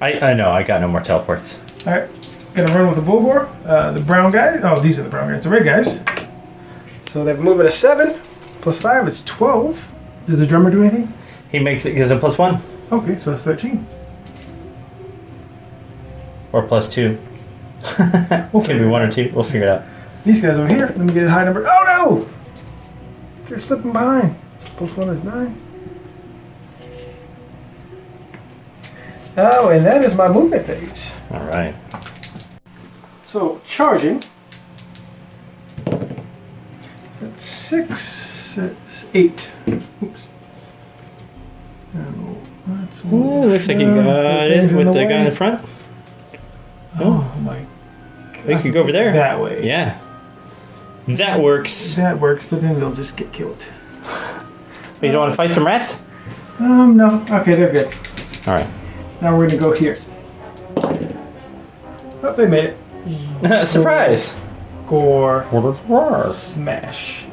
I know, I got no more teleports. Alright, gonna run with the Bulgor. The brown guys. Oh, these are the brown guys. The red guys. So they have a movement of 7 plus 5. It's 12. Does the drummer do anything? He gives him +1. Okay, so it's 13. Or +2. We'll Can be 1 or 2. We'll figure it out. These guys over here. Let me get a high number. Oh no! They're slipping behind. +1 is 9. Oh, and that is my movement phase. All right. So, charging. That's 6, 8. Oops. That's Looks like you got it with the guy in the front. Oh my. We could go over there. That way. Yeah. That works. That works, but then they'll just get killed. But you don't want to fight some rats? No. Okay, they're good. All right. Now we're gonna go here. Oh, they made it. Surprise! Gore. Smash.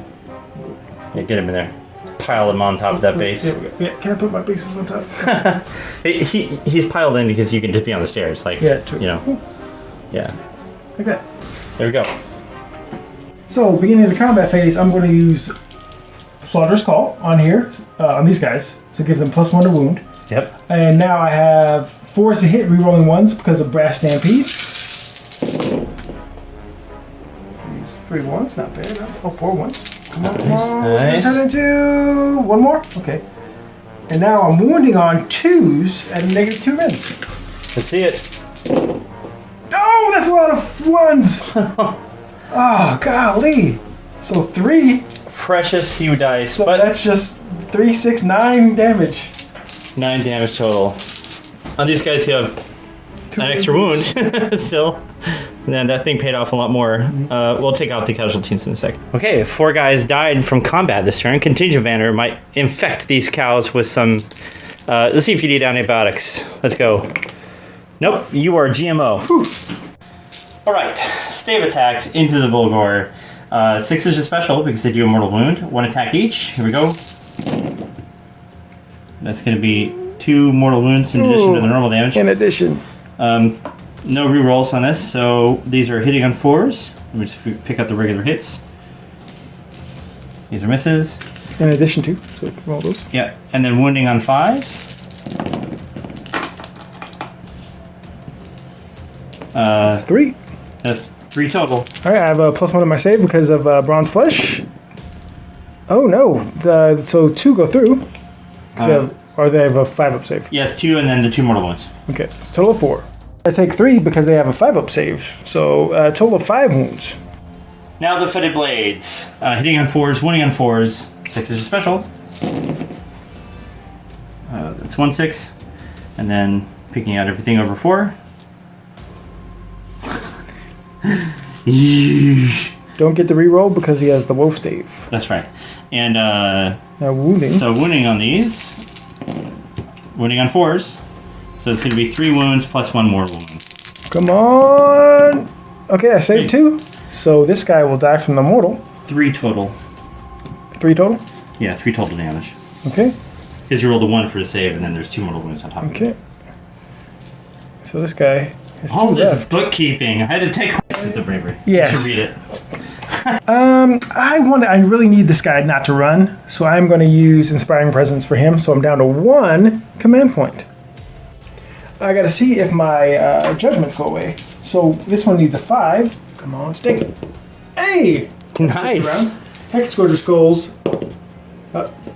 Yeah, get him in there. Pile him on top of that base. There we go. Yeah, can I put my bases on top? He's piled in because you can just be on the stairs. Like, Yeah, true. you know. Yeah. Like that. There we go. So, beginning of the combat phase, I'm going to use Slaughter's Call on here, on these guys. So it gives them +1 to wound. Yep. And now I have 4s to hit, rerolling 1s because of Brass Stampede. These 3 1s, not bad. Oh, 4 1s. Come on, Nice. Turn into 1 more? Okay. And now I'm wounding on 2s at -2 rends. Let's see it. Oh, that's a lot of 1s! Oh, golly. So 3. Precious few dice, So but that's just 3, 6, 9 damage. 9 damage total. On these guys, you have an extra wound still. And then that thing paid off a lot more. We'll take out the casualties in a second. Okay, 4 guys died from combat this turn. Contagion Banner might infect these cows with some... let's see if you need antibiotics. Let's go. Nope, you are GMO. All right, stave attacks into the Bulgor. 6 is a special because they do a mortal wound. 1 attack each. Here we go. That's going to be 2 mortal wounds in addition to the normal damage. In addition. No rerolls on this, so these are hitting on 4s. Let me just pick out the regular hits. These are misses. In addition to, so roll those. Yeah, and then wounding on 5s. That's 3. That's 3 total. All right, I have a +1 on my save because of Bronze Flesh. Oh no! So 2 go through. Or they have a 5-up save. Yes, 2 and then the 2 mortal wounds. Okay, it's a total of 4. I take 3 because they have a 5-up save. So a total of 5 wounds. Now the Fetid Blades. Hitting on 4s, wounding on 4s. 6 is a special. That's 1 6. And then picking out everything over 4. Don't get the reroll because he has the wolf stave. That's right. And Now wounding. so wounding on these, wounding on 4s. So it's going to be 3 wounds plus 1 more wound. Come on. Okay, I saved 2. So this guy will die from the mortal. 3 total. 3 total. Yeah, 3 total damage. Okay. Because you roll the 1 for the save, and then there's 2 mortal wounds on top of it. Okay. So this guy has 2 All this left. bookkeeping. I had to take at the bravery. Yes. You should read it. I really need this guy not to run, so I'm going to use Inspiring Presence for him. So I'm down to 1 command point. I got to see if my judgments go away. So this one needs a 5. Come on, stay. Hey! Nice. Hex Scourger Skulls.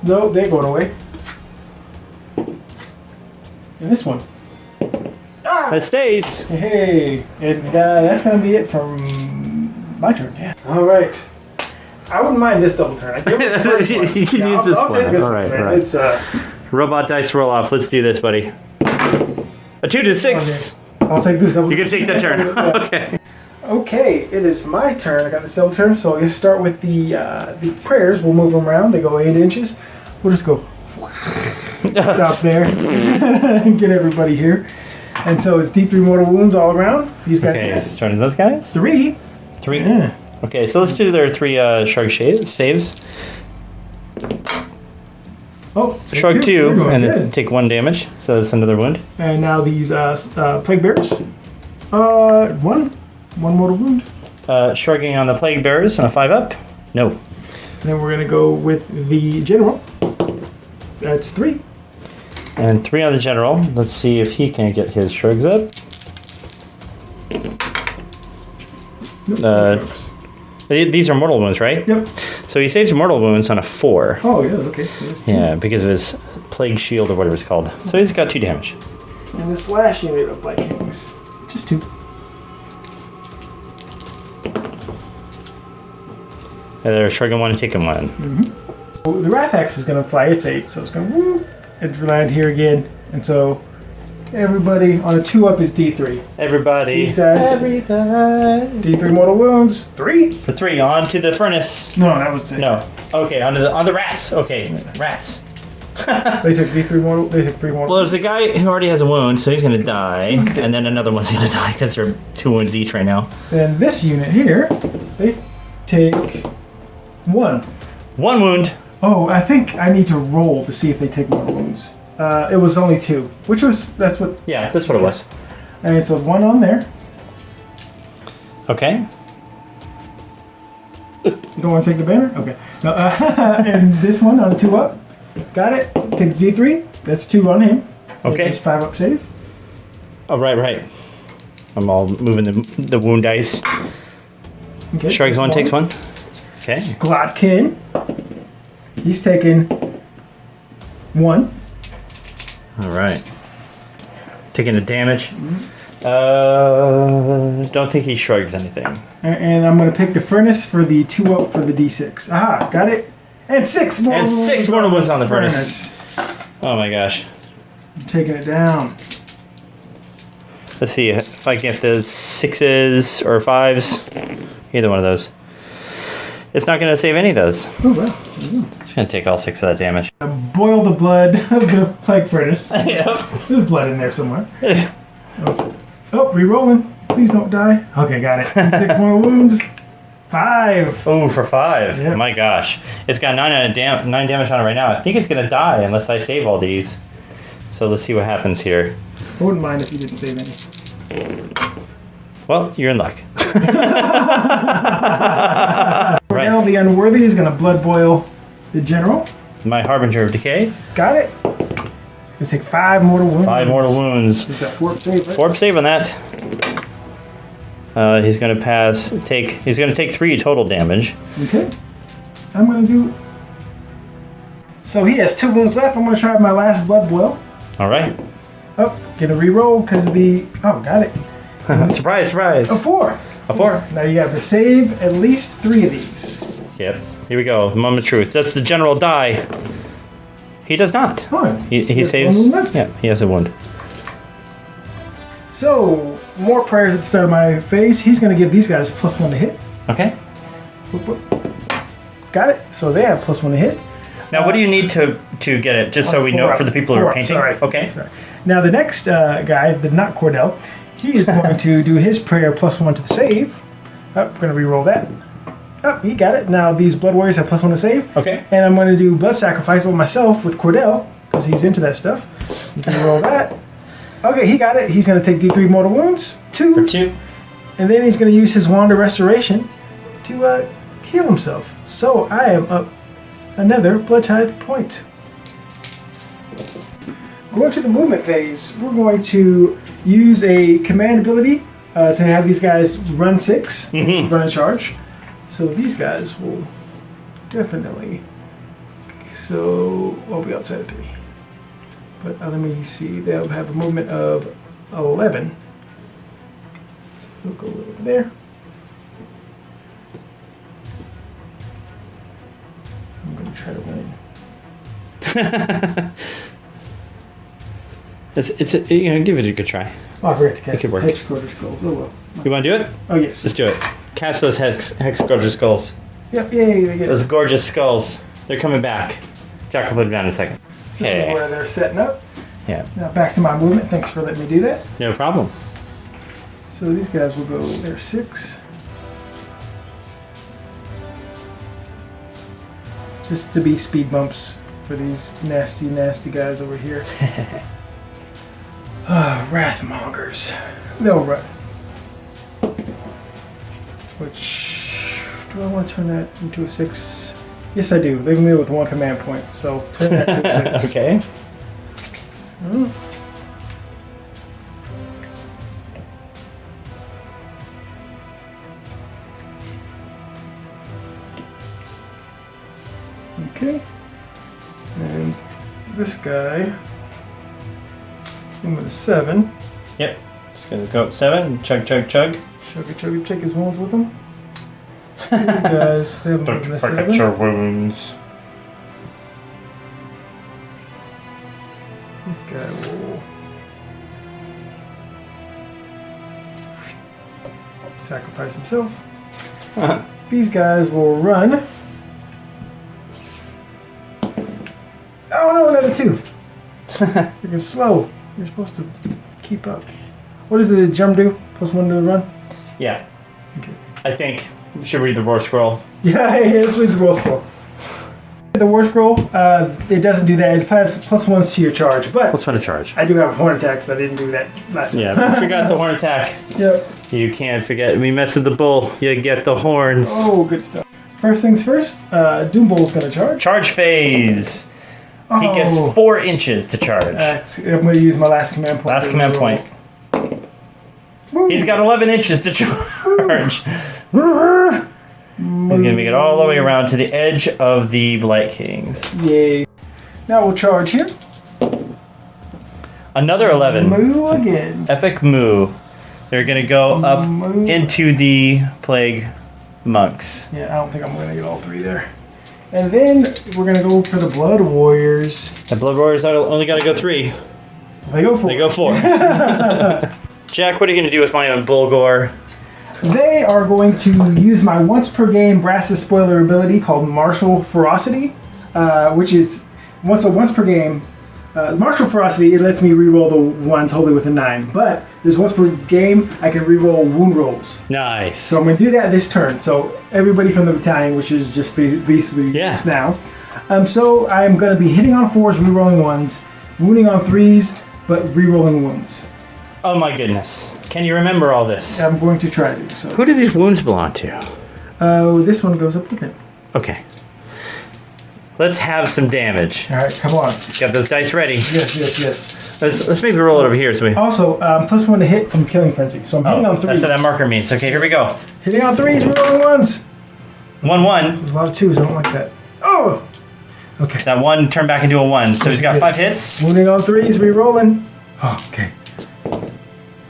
No, they're going away. And this one. It stays. Hey, and that's going to be it from my turn. Yeah. All right. I wouldn't mind this double turn. I give it the first one. You can use this I'll one. take this All right, one. all right. It's Robot dice roll off. Let's do this, buddy. A 2 to 6. I'll take this double. You can take the turn. Okay. Okay, it is my turn. I got this double turn, so I'll just start with the prayers. We'll move them around. They go 8 inches. We'll just go stop there and get everybody here. And so it's D3 mortal wounds all around. These guys. Okay, starting those guys. 3. 3. Yeah. Okay, so let's do their 3 shrug saves. Oh, Shrug 2, You're going and good. then take 1 damage. So that's another wound. And now these plague bearers. 1 mortal wound. Shrugging on the plague bearers on a 5 up. No. And then we're gonna go with the general. That's 3. And 3 on the general. Let's see if he can get his shrugs up. Nope. These are mortal wounds, right? Yep. So he saves mortal wounds on a 4. Oh yeah. Okay. That's 2. Yeah, because of his plague shield or whatever it's called. So he's got 2 damage. And the slash unit of Vikings. Just 2. And they're shrugging 1 and taking 1. Well, the Wrath Axe is gonna fly its 8, so it's gonna woo and land here again. And so everybody on a 2 up is D3. Everybody. These guys. D3 mortal wounds. 3. For 3, on to the furnace. No, that was 2. No. Okay, on the rats. Okay, rats. They took D3 mortal. They took 3 mortal. Well, there's a guy who already has a wound, so he's gonna die, and then another one's gonna die because they're 2 wounds each right now. Then this unit here, they take 1. 1 wound. Oh, I think I need to roll to see if they take mortal wounds. It was only 2, that's what, Yeah, that's what it was. and it's a 1 on there. Okay. You don't want to take the banner? Okay. No, and this one on a 2 up. Got it. Take Z3. That's 2 on him. Okay. It's 5 up save. Oh, right. I'm all moving the wound dice. Okay. Shrugs 1, takes 1. Okay. Glotkin. He's taking 1. All right. Taking the damage. Don't think he shrugs anything. And I'm going to pick the furnace for the 2 up for the D6. Aha, got it. And 6 more. And 6 mortal wounds on the furnace. Oh my gosh. I'm taking it down. Let's see if I get the 6s or 5s. Either one of those. It's not going to save any of those. Oh, well. It's going to take all 6 of that damage. Boil the blood of the plague furnace. Yep. There's blood in there somewhere. Oh, re-rolling. Please don't die. Okay, got it. 6 more wounds. 5. Oh, for 5. Yep. My gosh. It's got 9 damage on it right now. I think it's going to die unless I save all these. So let's see what happens here. I wouldn't mind if you didn't save any. Well, you're in luck. Right. Now the unworthy is going to blood boil the general. My Harbinger of Decay. Got it. Let's take 5 mortal wounds. 5 mortal wounds. He's got 4 save, right? 4 save on that. He's going to he's going to take 3 total damage. Okay. I'm going to do... So he has 2 wounds left. I'm going to try my last blood boil. All right. Oh, get a reroll because of the... Oh, got it. Surprise, surprise. A 4. A 4. Now you have to save at least 3 of these. Yep. Here we go. The moment of truth. Does the general die? He does not. Oh, He there's saves. 1 wound left. Yeah, he has a wound. So, more prayers at the start of my phase. He's going to give these guys +1 to hit. Okay. Whoop, whoop. Got it. So they have +1 to hit. Now, what do you need to get it? Just so we know for the people who are painting. Sorry. Okay. Sorry. Now the next guy, not Cordell, he is going to do his prayer +1 to the save. Oh, I'm going to re-roll that. Oh, he got it. Now these Blood Warriors have +1 to save. Okay. And I'm going to do Blood Sacrifice on myself with Cordell, because he's into that stuff. You can roll that. Okay, he got it. He's going to take D3 mortal wounds. 2. For 2. And then he's going to use his Wand of Restoration to heal himself. So I am up another Blood Tithe point. Going to the movement phase, we're going to use a command ability to have these guys run 6, run a charge. So these guys will definitely. So I'll be outside of 3. But let me see. They'll have a movement of 11. We'll go over there. I'm going to try to win. Give it a good try. Oh, I forgot to cast It could work. Hex Quarter Skulls. Oh well. You want to do it? Oh yes. Let's do it. Cast those hex gorgeous skulls. Yep. Yay. They get Those gorgeous skulls. They're coming back. Jack will put them down in a second. This is Okay. where they're setting up. Yeah. Now back to my movement. Thanks for letting me do that. No problem. So these guys will go. They're 6. Just to be speed bumps for these nasty, nasty guys over here. Wrathmongers. They'll run. Which, do I want to turn that into a 6? Yes, I do. They can deal with 1 command point, so turn that to a 6. Okay. Okay. And this guy, I'm with a 7. Yep. Just gonna go up 7. Chug, chug, chug. Chugga take his wounds with him. These guys, they have a 7. your wounds. This guy will sacrifice himself. These guys will run. Oh no, another 2. You're slow. You're supposed to keep up. What does the germ do? +1 to the run? Yeah. Okay. I think we should read the war scroll. Yeah, let's read the War Scroll. The War Scroll, it doesn't do that. It has +1s to your charge, but +1 to charge. I do have horn attacks. I didn't do that last time. Yeah, we forgot the horn attack. Yep. You can't forget. We mess with the bull. You get the horns. Oh, good stuff. First things first, Doombull's going to charge. Charge phase. He gets 4 inches to charge. I'm going to use my last command point. Last command point. Woo. He's got 11 inches to charge. He's going to make it all the way around to the edge of the Blight Kings. Yay. Now we'll charge here. Another 11. Moo again. Epic moo. They're going to go up Moo. into the Plague Monks. Yeah, I don't think I'm going to get all 3 there. And then we're going to go for the Blood Warriors. The Blood Warriors only got to go 3. They go for They go 4. Jack, what are you going to do with my own Bulgor? They are going to use my once per game Brass's spoiler ability called Martial Ferocity, which is once per game. Martial Ferocity, it lets me reroll the ones totally with a 9, but there's once per game I can reroll wound rolls. Nice. So I'm going to do that this turn. So everybody from the battalion, which is just these 3 units now. So I'm going to be hitting on 4s, rerolling 1s, wounding on 3s, but rerolling wounds. Oh my goodness. Can you remember all this? I'm going to try to. So. Who do these wounds belong to? This one goes up with it. Okay. Let's have some damage. All right, come on. Got those dice ready. Yes. Let's maybe roll it over here so we. Also, +1 to hit from Killing Frenzy. So I'm hitting on 3s. That's what that marker means. Okay, here we go. Hitting on 3s, rerolling 1s. 1-1. There's a lot of 2s. I don't like that. Oh. Okay. That 1 turned back into a 1. So he's got 5 hits. Wounding on 3s, rerolling. Oh, okay.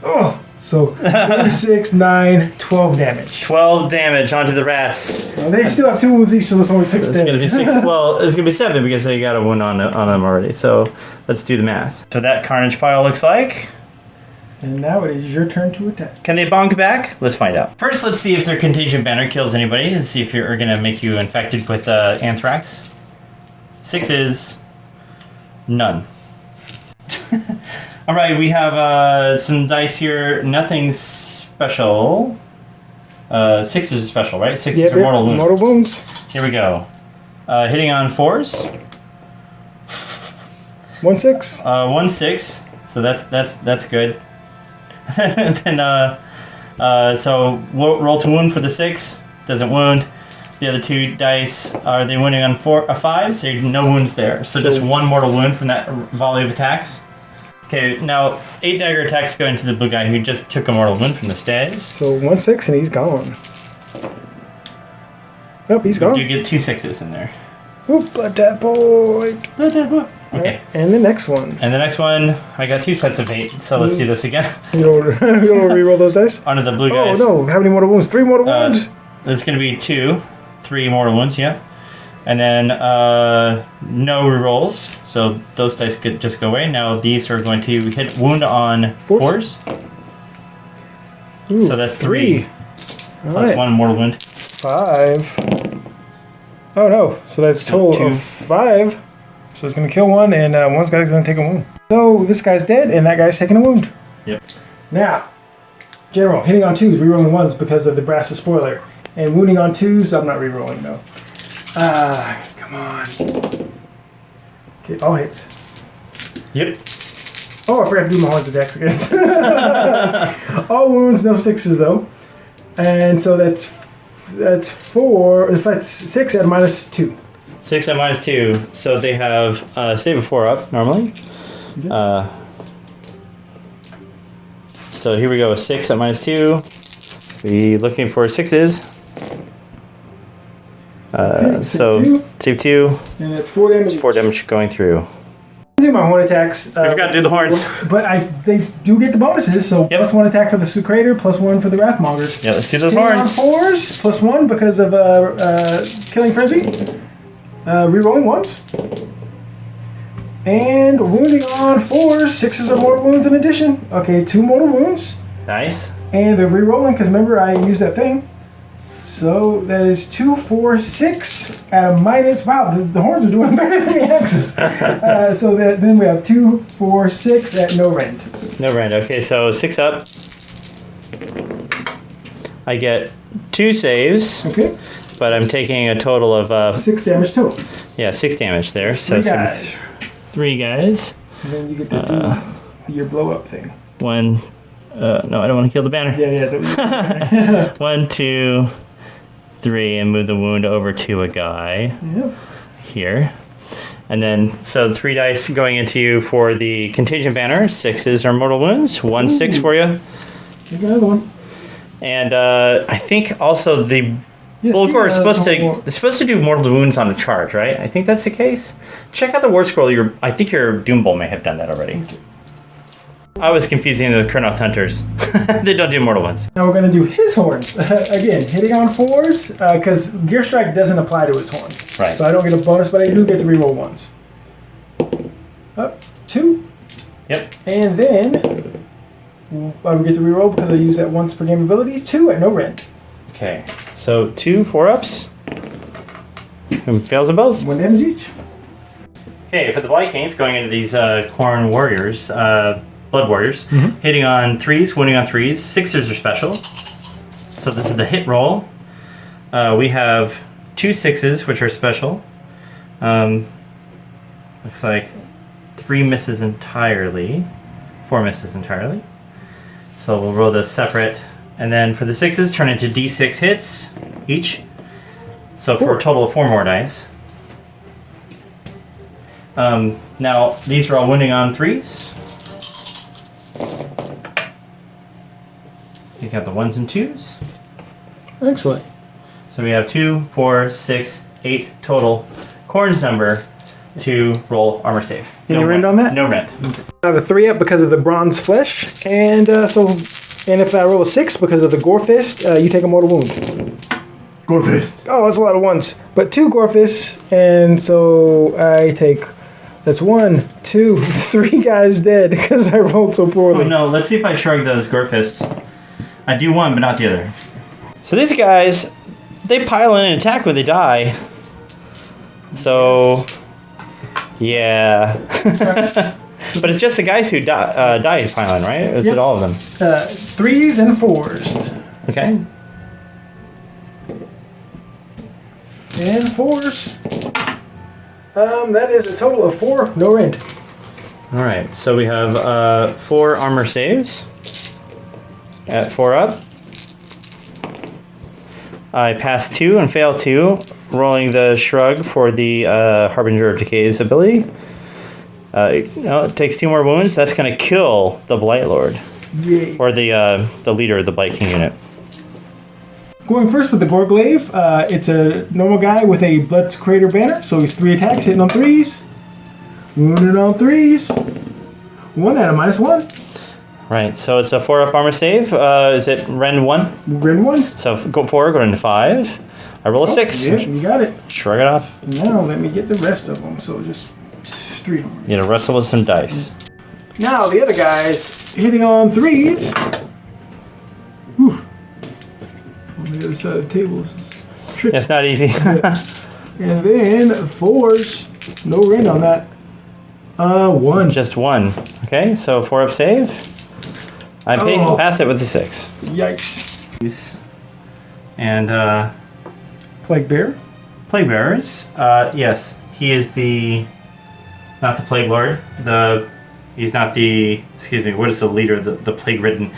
Oh. So 36, 9, 12 damage. 12 damage onto the rats. Well, they still have 2 wounds each, so that's only 6 It's going to damage. be 6. Well, it's going to be 7 because you got a wound on them already. So let's do the math. So that carnage pile looks like And now it is your turn to attack. Can they bonk back? Let's find out. First, let's see if their Contagion Banner kills anybody, and see if you're going to make you infected with anthrax. 6 is none. All right, we have some dice here. Nothing special. 6 is special, right? 6 is mortal wounds. Mortal wounds. Here we go. Hitting on 4s. 1-6. 1-6. So that's good. And then so roll to wound for the 6. Doesn't wound. The other 2 dice, are they wounding on 5s? So no wounds there. So just 1 mortal wound from that volley of attacks. Okay, now 8 dagger attacks go into the blue guy who just took a mortal wound from the stairs. So 1-6 and he's gone. Nope, he's gone. You get 2 6s in there. Oop, blood that boy. Blood that boy. Okay. Right. And the next one. And the next one, I got 2 sets of 8, so let's do this again. You don't reroll those dice? Onto the blue guys. Oh no, how many mortal wounds? 3 mortal wounds? There's going to be 3 mortal wounds, yeah. And then no rerolls, so those dice could just go away. Now these are going to hit wound on 4s. Ooh, So that's 3. All Plus right. 1 mortal wound. 5. Oh no, so that's total 2. of 5. So it's going to kill 1 and one guy's going to take a wound. So this guy's dead and that guy's taking a wound. Yep. Now, General, hitting on 2s, rerolling 1s because of the brass spoiler. And wounding on 2s, I'm not rerolling though. Come on. Okay, all hits. Yep. Oh, I forgot to do my horns attacks against. All wounds, no 6s though. And so that's 4. If that's 6 at -2. 6 at -2, so they have save of 4 up normally. So here we go, 6 at -2. We looking for 6s. Okay, So save 2. And that's 4 damage. 4 damage going through. I do my horn attacks. I forgot to do the horns. But they do get the bonuses, so Yep. +1 attack for the Sucrator, +1 for the Wrathmongers. Yeah, let's do those Hitting on horns. 4s, +1 because of Killing Frenzy. Rerolling 1s. And wounding on 4s, 6s are mortal wounds in addition. Okay, 2 mortal wounds. Nice. And they're rerolling because remember I used that thing. So that is 2, 4, 6 at a minus. Wow, the horns are doing better than the axes. So then we have 2, 4, 6 at no rend. No rend. Okay, so 6 up. I get 2 saves, Okay, but I'm taking a total of 6 damage total. 6 damage there. So 3 it's gonna be guys. 3 guys. And then you get to do your blow up thing. 1. No, I don't want to kill the banner. Yeah. 1, 2, 3, and move the wound over to a guy Yep. here. And then, so 3 dice going into you for the Contagion Banner. 6s are mortal wounds. 1 6 for you. Take another one. And I think also the Yes, Bulgor is yeah, supposed to do mortal wounds on a charge, right? I think that's the case. Check out the War Scroll. I think your Doom Bowl may have done that already. I was confusing the Kurnoth Hunters. They don't do mortal wounds. Now we're going to do his horns. Again, hitting on 4s, because Gear Strike doesn't apply to his horns. Right. So I don't get a bonus, but I do get to reroll 1s. Up, 2. Yep. And then I would get to reroll because I use that once per game ability. 2 at no rend. Okay. So 2 4-ups. And fails them both. 1 damage each. Okay, for the Vikings, going into these Khorne warriors, blood warriors, hitting on 3s, wounding on 3s. 6s are special. So this is the hit roll. We have 2 6s, which are special. Looks like 3 misses entirely. 4 misses entirely. So we'll roll this separate. And then for the 6s, turn into d6 hits each. So for 4. a total of 4 more dice. Now, these are all wounding on 3s. You got the 1s and 2s. Excellent. So we have 2, 4, 6, 8 total. Khorne's number to roll armor save. Any rend on that? No rend. I have a 3 up because of the bronze flesh, and if I roll a 6 because of the gore fist, you take a mortal wound. Gore fist. Oh, that's a lot of 1s, but 2 gore fists, and so I take That's 1, 2, 3 guys dead because I rolled so poorly. Oh no, let's see if I shrug those gore fists. I do one, but not the other. So these guys, they pile in and attack when they die. So, yeah. But it's just the guys who die piling, right? Or is it all of them? 3s and 4s. Okay. And 4s. That is a total of 4, no rend. All right, so we have 4 armor saves at 4 up. I pass 2 and fail 2, rolling the shrug for the Harbinger of Decay's ability. It takes 2 more wounds. That's going to kill the Blight Lord. Yay. Or the leader of the Blight King unit. Going first with the Gorglaive, it's a normal guy with a Blood's Crater banner, so he's 3 attacks, hitting on 3s. Wounded on 3s. 1 out of -1. Right, so it's a 4-up armor save. Is it Rend 1? Rend 1. So go 4, go into 5. I roll a 6. Yeah, you got it. Shrug it off. Now let me get the rest of them, so just 3 more. You gotta wrestle with some dice. Now the other guy's hitting on 3s. Whew. On the other side of the table, this is tricky. It's not easy. And then 4s. No rend on that. 1. Just 1. Okay, so 4-up save. I pass it with a 6. Yikes. And Plague Bear. Plague Bearers. Yes, he is not the Plague Lord. He's not the, excuse me, what is the leader of the Plague Ridden?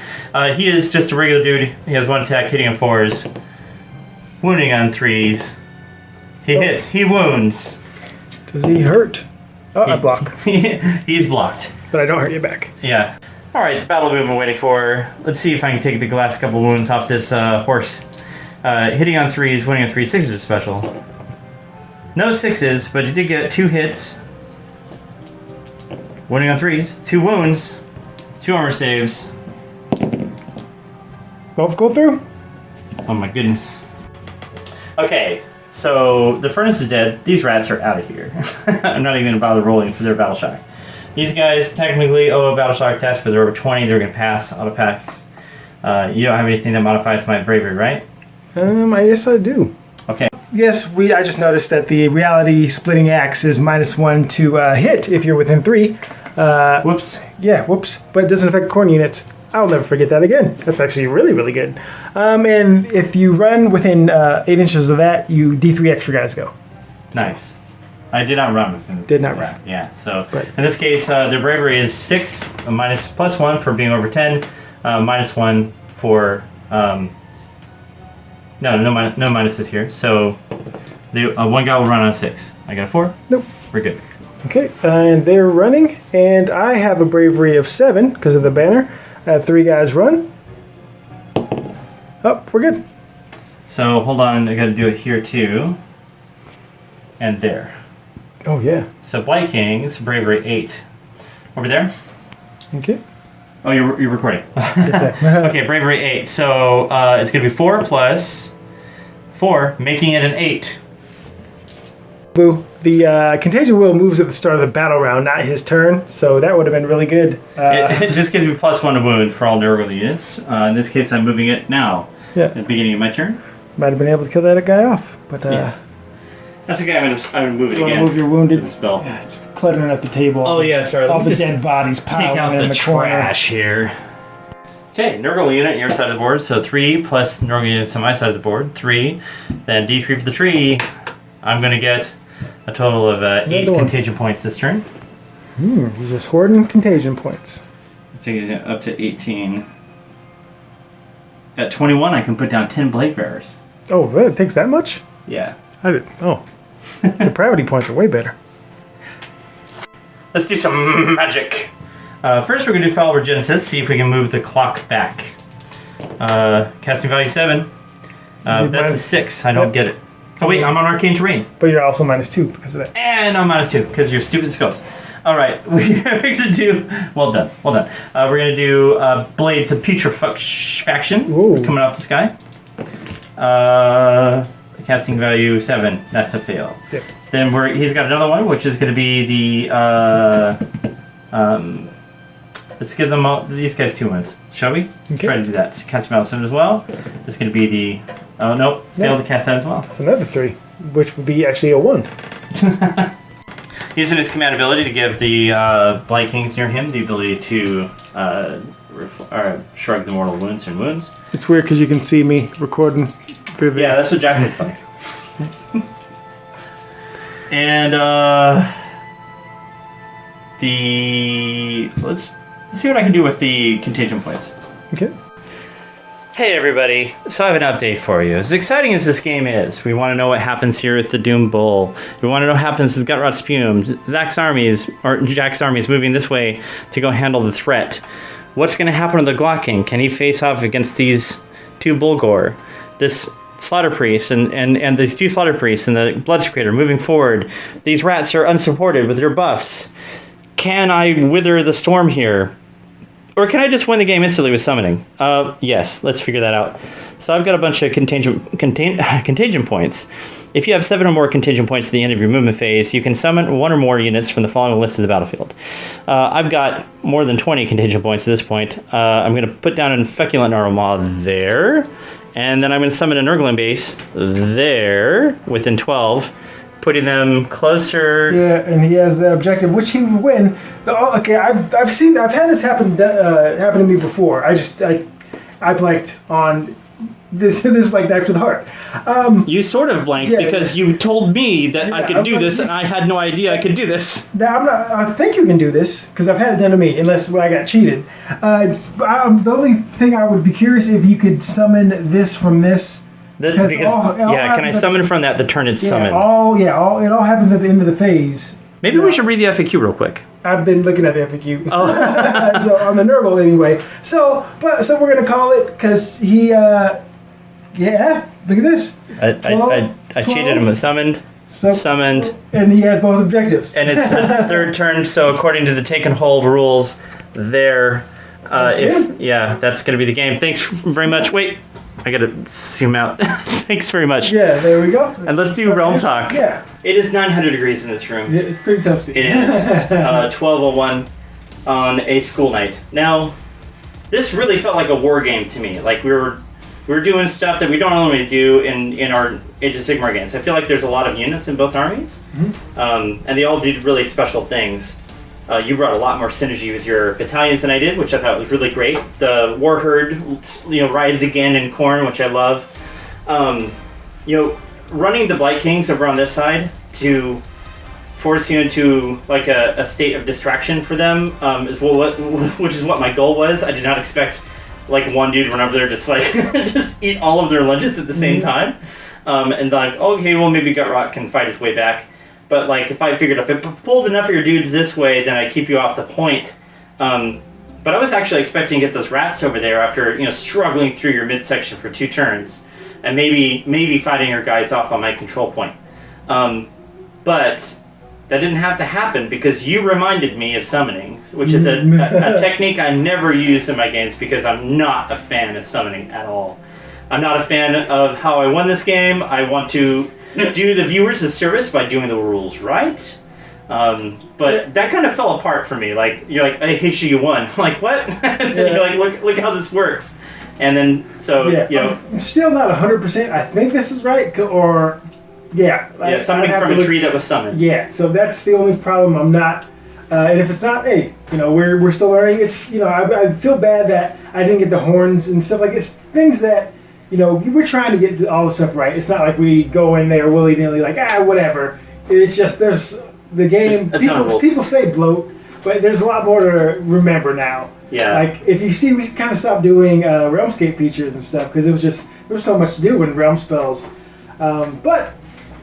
He is just a regular dude. He has 1 attack, hitting on 4s, wounding on 3s. He hits, he wounds. Does he hurt? Oh, I block. He's blocked. But I don't hurt you back. Yeah. Alright, the battle we've been waiting for. Let's see if I can take the last couple of wounds off this horse. Hitting on 3s, winning on 3s, 6s are special. No 6s, but you did get 2 hits. Winning on 3s, 2 wounds, 2 armor saves. Both go through? Oh my goodness. Okay, so the furnace is dead. These rats are out of here. I'm not even going to bother rolling for their battle shock. These guys technically owe a battle shock test, but they're over 20. They're going to pass auto packs. You don't have anything that modifies my bravery, right? I guess I do. Okay. Yes, I just noticed that the reality splitting axe is -1 to hit if you're within 3. Whoops. Yeah, whoops. But it doesn't affect Khorne units. I'll never forget that again. That's actually really, really good. And if you run within 8 inches of that, you D3 extra guys go. Nice. I did not run with them. Did not run. Yeah, so Right. in this case, their bravery is 6, +1 for being over 10, -1 for... No minuses here. So one guy will run on a 6. I got a 4. Nope. We're good. Okay, and they're running, and I have a bravery of 7 because of the banner. 3 guys run. Oh, we're good. So hold on, I got to do it here too, and there. Oh yeah. So Blight King's bravery 8. Over there. Okay. Oh, you're recording. Okay, bravery 8. So it's gonna be 4 plus 4, making it an 8. Boo. The Contagion Wheel moves at the start of the battle round, not his turn, so that would have been really good. It just gives me +1 to wound for all Nurgle units. In this case, I'm moving it now. Yeah. At the beginning of my turn. Might have been able to kill that guy off, but Yeah. That's okay. I'm gonna move it you want again. to move your wounded Spell. Yeah, it's cluttering up the table. Oh yeah, sorry. All Let me the just dead bodies piling take out in the the corner. trash here. Okay, Nurgle unit, your side of the board. So 3 plus Nurgle units on my side of the board. 3. Then D3 for the tree. I'm going to get a total of 8 contagion points this turn. He's just hoarding contagion points. Taking it up to 18. At 21, I can put down 10 Blade Bearers. Oh, really? It takes that much? Yeah. I did. Oh. Depravity points are way better. Let's do some magic. First, we're going to do Fall Genesis, see if we can move the clock back. Casting value 7. That's a 6. I don't get it. Oh, wait, I'm on Arcane Terrain. But you're also -2 because of that. And I'm -2 because you're stupid skulls. All right, we're going to do... Well done. We're going to do Blades of Putrefaction Ooh. coming off the sky. Casting value 7. That's a fail. Yep. Then he's got another one, which is going to be the. Let's give these guys 2 wins, shall we? Okay. Try to do that. Casting value 7 as well. It's going to be the. Oh no! Failed to cast that as well. It's another 3, which would be actually a 1. Using his command ability to give the Blight Kings near him the ability to shrug the mortal wounds and wounds. It's weird because you can see me recording through the... Yeah, that's what Jack looks like. And let's see what I can do with the contagion points. Okay. Hey everybody, so I have an update for you. As exciting as this game is, we want to know what happens here with the Doom Bull. We want to know what happens with Gutrot Spume. Jack's army is moving this way to go handle the threat. What's going to happen to the Glocking? Can he face off against these 2 Bulgor? This Slaughter Priest and these 2 Slaughter Priests and the Blood Secretor moving forward. These rats are unsupported with their buffs. Can I wither the storm here? Or can I just win the game instantly with summoning? Yes, let's figure that out. So I've got a bunch of contagion points. If you have 7 or more contagion points at the end of your movement phase, you can summon 1 or more units from the following list of the battlefield. I've got more than 20 contagion points at this point. I'm going to put down an Feculent Narwhal there, and then I'm going to summon a Nurgle base there within 12. Putting them closer. Yeah, and he has the objective, which he would win. Okay, I've had this happen to me before. I blanked on this. This is like knife to the heart. You sort of blanked because you told me that I could do this, and I had no idea I could do this. Now I think you can do this because I've had it done to me, unless I got cheated. The only thing I would be curious if you could summon this from this. Can I summon from that the turn it's summoned? It all happens at the end of the phase. Maybe we should read the FAQ real quick. I've been looking at the FAQ. Oh. So on the Nurgle anyway. So we're gonna call it because he look at this. I cheated him with summoned. Summoned. And he has both objectives. And it's the 3rd turn, so according to the take and hold rules, that's gonna be the game. Thanks very much. Wait. I gotta zoom out. Thanks very much. Yeah, there we go. And let's do Realm Talk. Yeah. It is 900 degrees in this room. Yeah, it's pretty toasty. It is. 12:01 on a school night. Now, this really felt like a war game to me. Like we were doing stuff that we don't normally do in our Age of Sigmar games. I feel like there's a lot of units in both armies, and they all did really special things. You brought a lot more synergy with your battalions than I did, which I thought was really great. The WARHERD, rides again in Khorne, which I love. Running the Blight Kings over on this side to force you into like a state of distraction for them which is what my goal was. I did not expect like one dude run over there just like just eat all of their lunges at the same time, and like okay, well maybe Gutrot can fight his way back. But like, if I figured if I pulled enough of your dudes this way, then I keep you off the point. But I was actually expecting to get those rats over there after struggling through your midsection for 2 turns, and maybe fighting your guys off on my control point. But that didn't have to happen because you reminded me of summoning, which is a technique I never use in my games because I'm not a fan of summoning at all. I'm not a fan of how I won this game. I want to do the viewers a service by doing the rules right. But that kind of fell apart for me. Like, you're like, hey, Hisha, you won. I'm like, what? And then you're like, look how this works. And then, I'm still not 100%. I think this is right, or... something from a tree that was summoned. Yeah, so that's the only problem. I'm not... and if it's not, hey, we're still learning. It's, I feel bad that I didn't get the horns and stuff like it's things that... we're trying to get all the stuff right. It's not like we go in there willy-nilly like, whatever. It's just there's the game. People say bloat, but there's a lot more to remember now. Yeah. Like, if you see, we kind of stopped doing Realmscape features and stuff because there was so much to do in Realm spells. But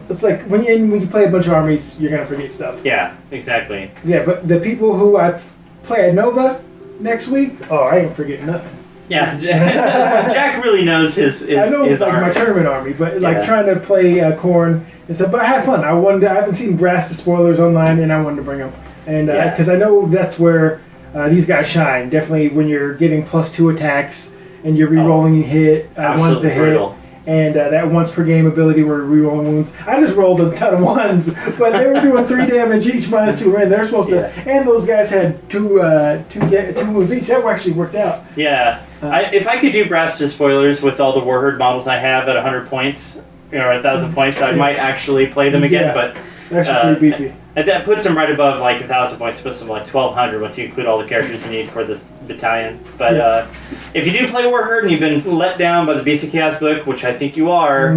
it's like when you play a bunch of armies, you're going to forget stuff. Yeah, exactly. Yeah, but the people who I play at Nova next week, I ain't forgetting nothing. Yeah, Jack really knows his I know it's like army. my tournament army, but like trying to play Khorne and stuff. But I had fun. I haven't seen Brass the Spoilers online, and I wanted to bring them. And because I know that's where these guys shine. Definitely when you're getting +2 attacks and you're re-rolling hit ones to hit. Brutal. and that once per game ability were rerolling wounds. I just rolled a ton of ones, but they were doing 3 damage each -2 rend. They're supposed to, and those guys had two wounds each. That actually worked out. Yeah. If I could do brass to spoilers with all the Warherd models I have at 100 points, or 1,000 points, I might actually play them again, but they're actually pretty beefy. And that puts them right above like 1,000 points. Puts them like 1,200 once you include all the characters you need for this battalion. But if you do play Warherd and you've been let down by the Beast of Chaos book, which I think you are,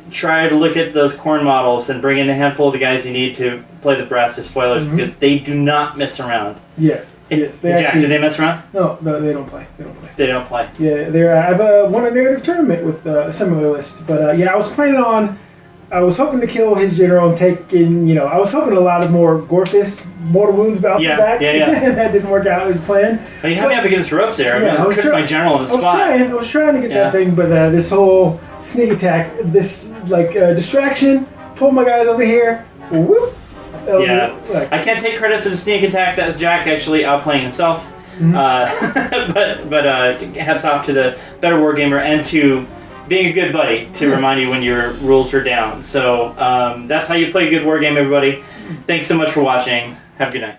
try to look at those Khorne models and bring in a handful of the guys you need to play the brass to spoilers because they do not mess around. Yeah. Yes, they Jack, actually, do they mess around? No, they don't play. They don't play. Yeah, I've won a narrative tournament with a similar list, but I was planning on. I was hoping to kill his general and take in, I was hoping a lot of more Gorefist mortal wounds bouncing back. And that didn't work out as planned. You had me up against ropes there. I cooked my general on the spot. I was trying to get that thing, but this whole sneak attack, this distraction, pull my guys over here. Whoop. I can't take credit for the sneak attack. That's Jack actually outplaying himself. But hats off to the better wargamer and to being a good buddy to remind you when your rules are down. So that's how you play a good wargame, everybody. Thanks so much for watching. Have a good night.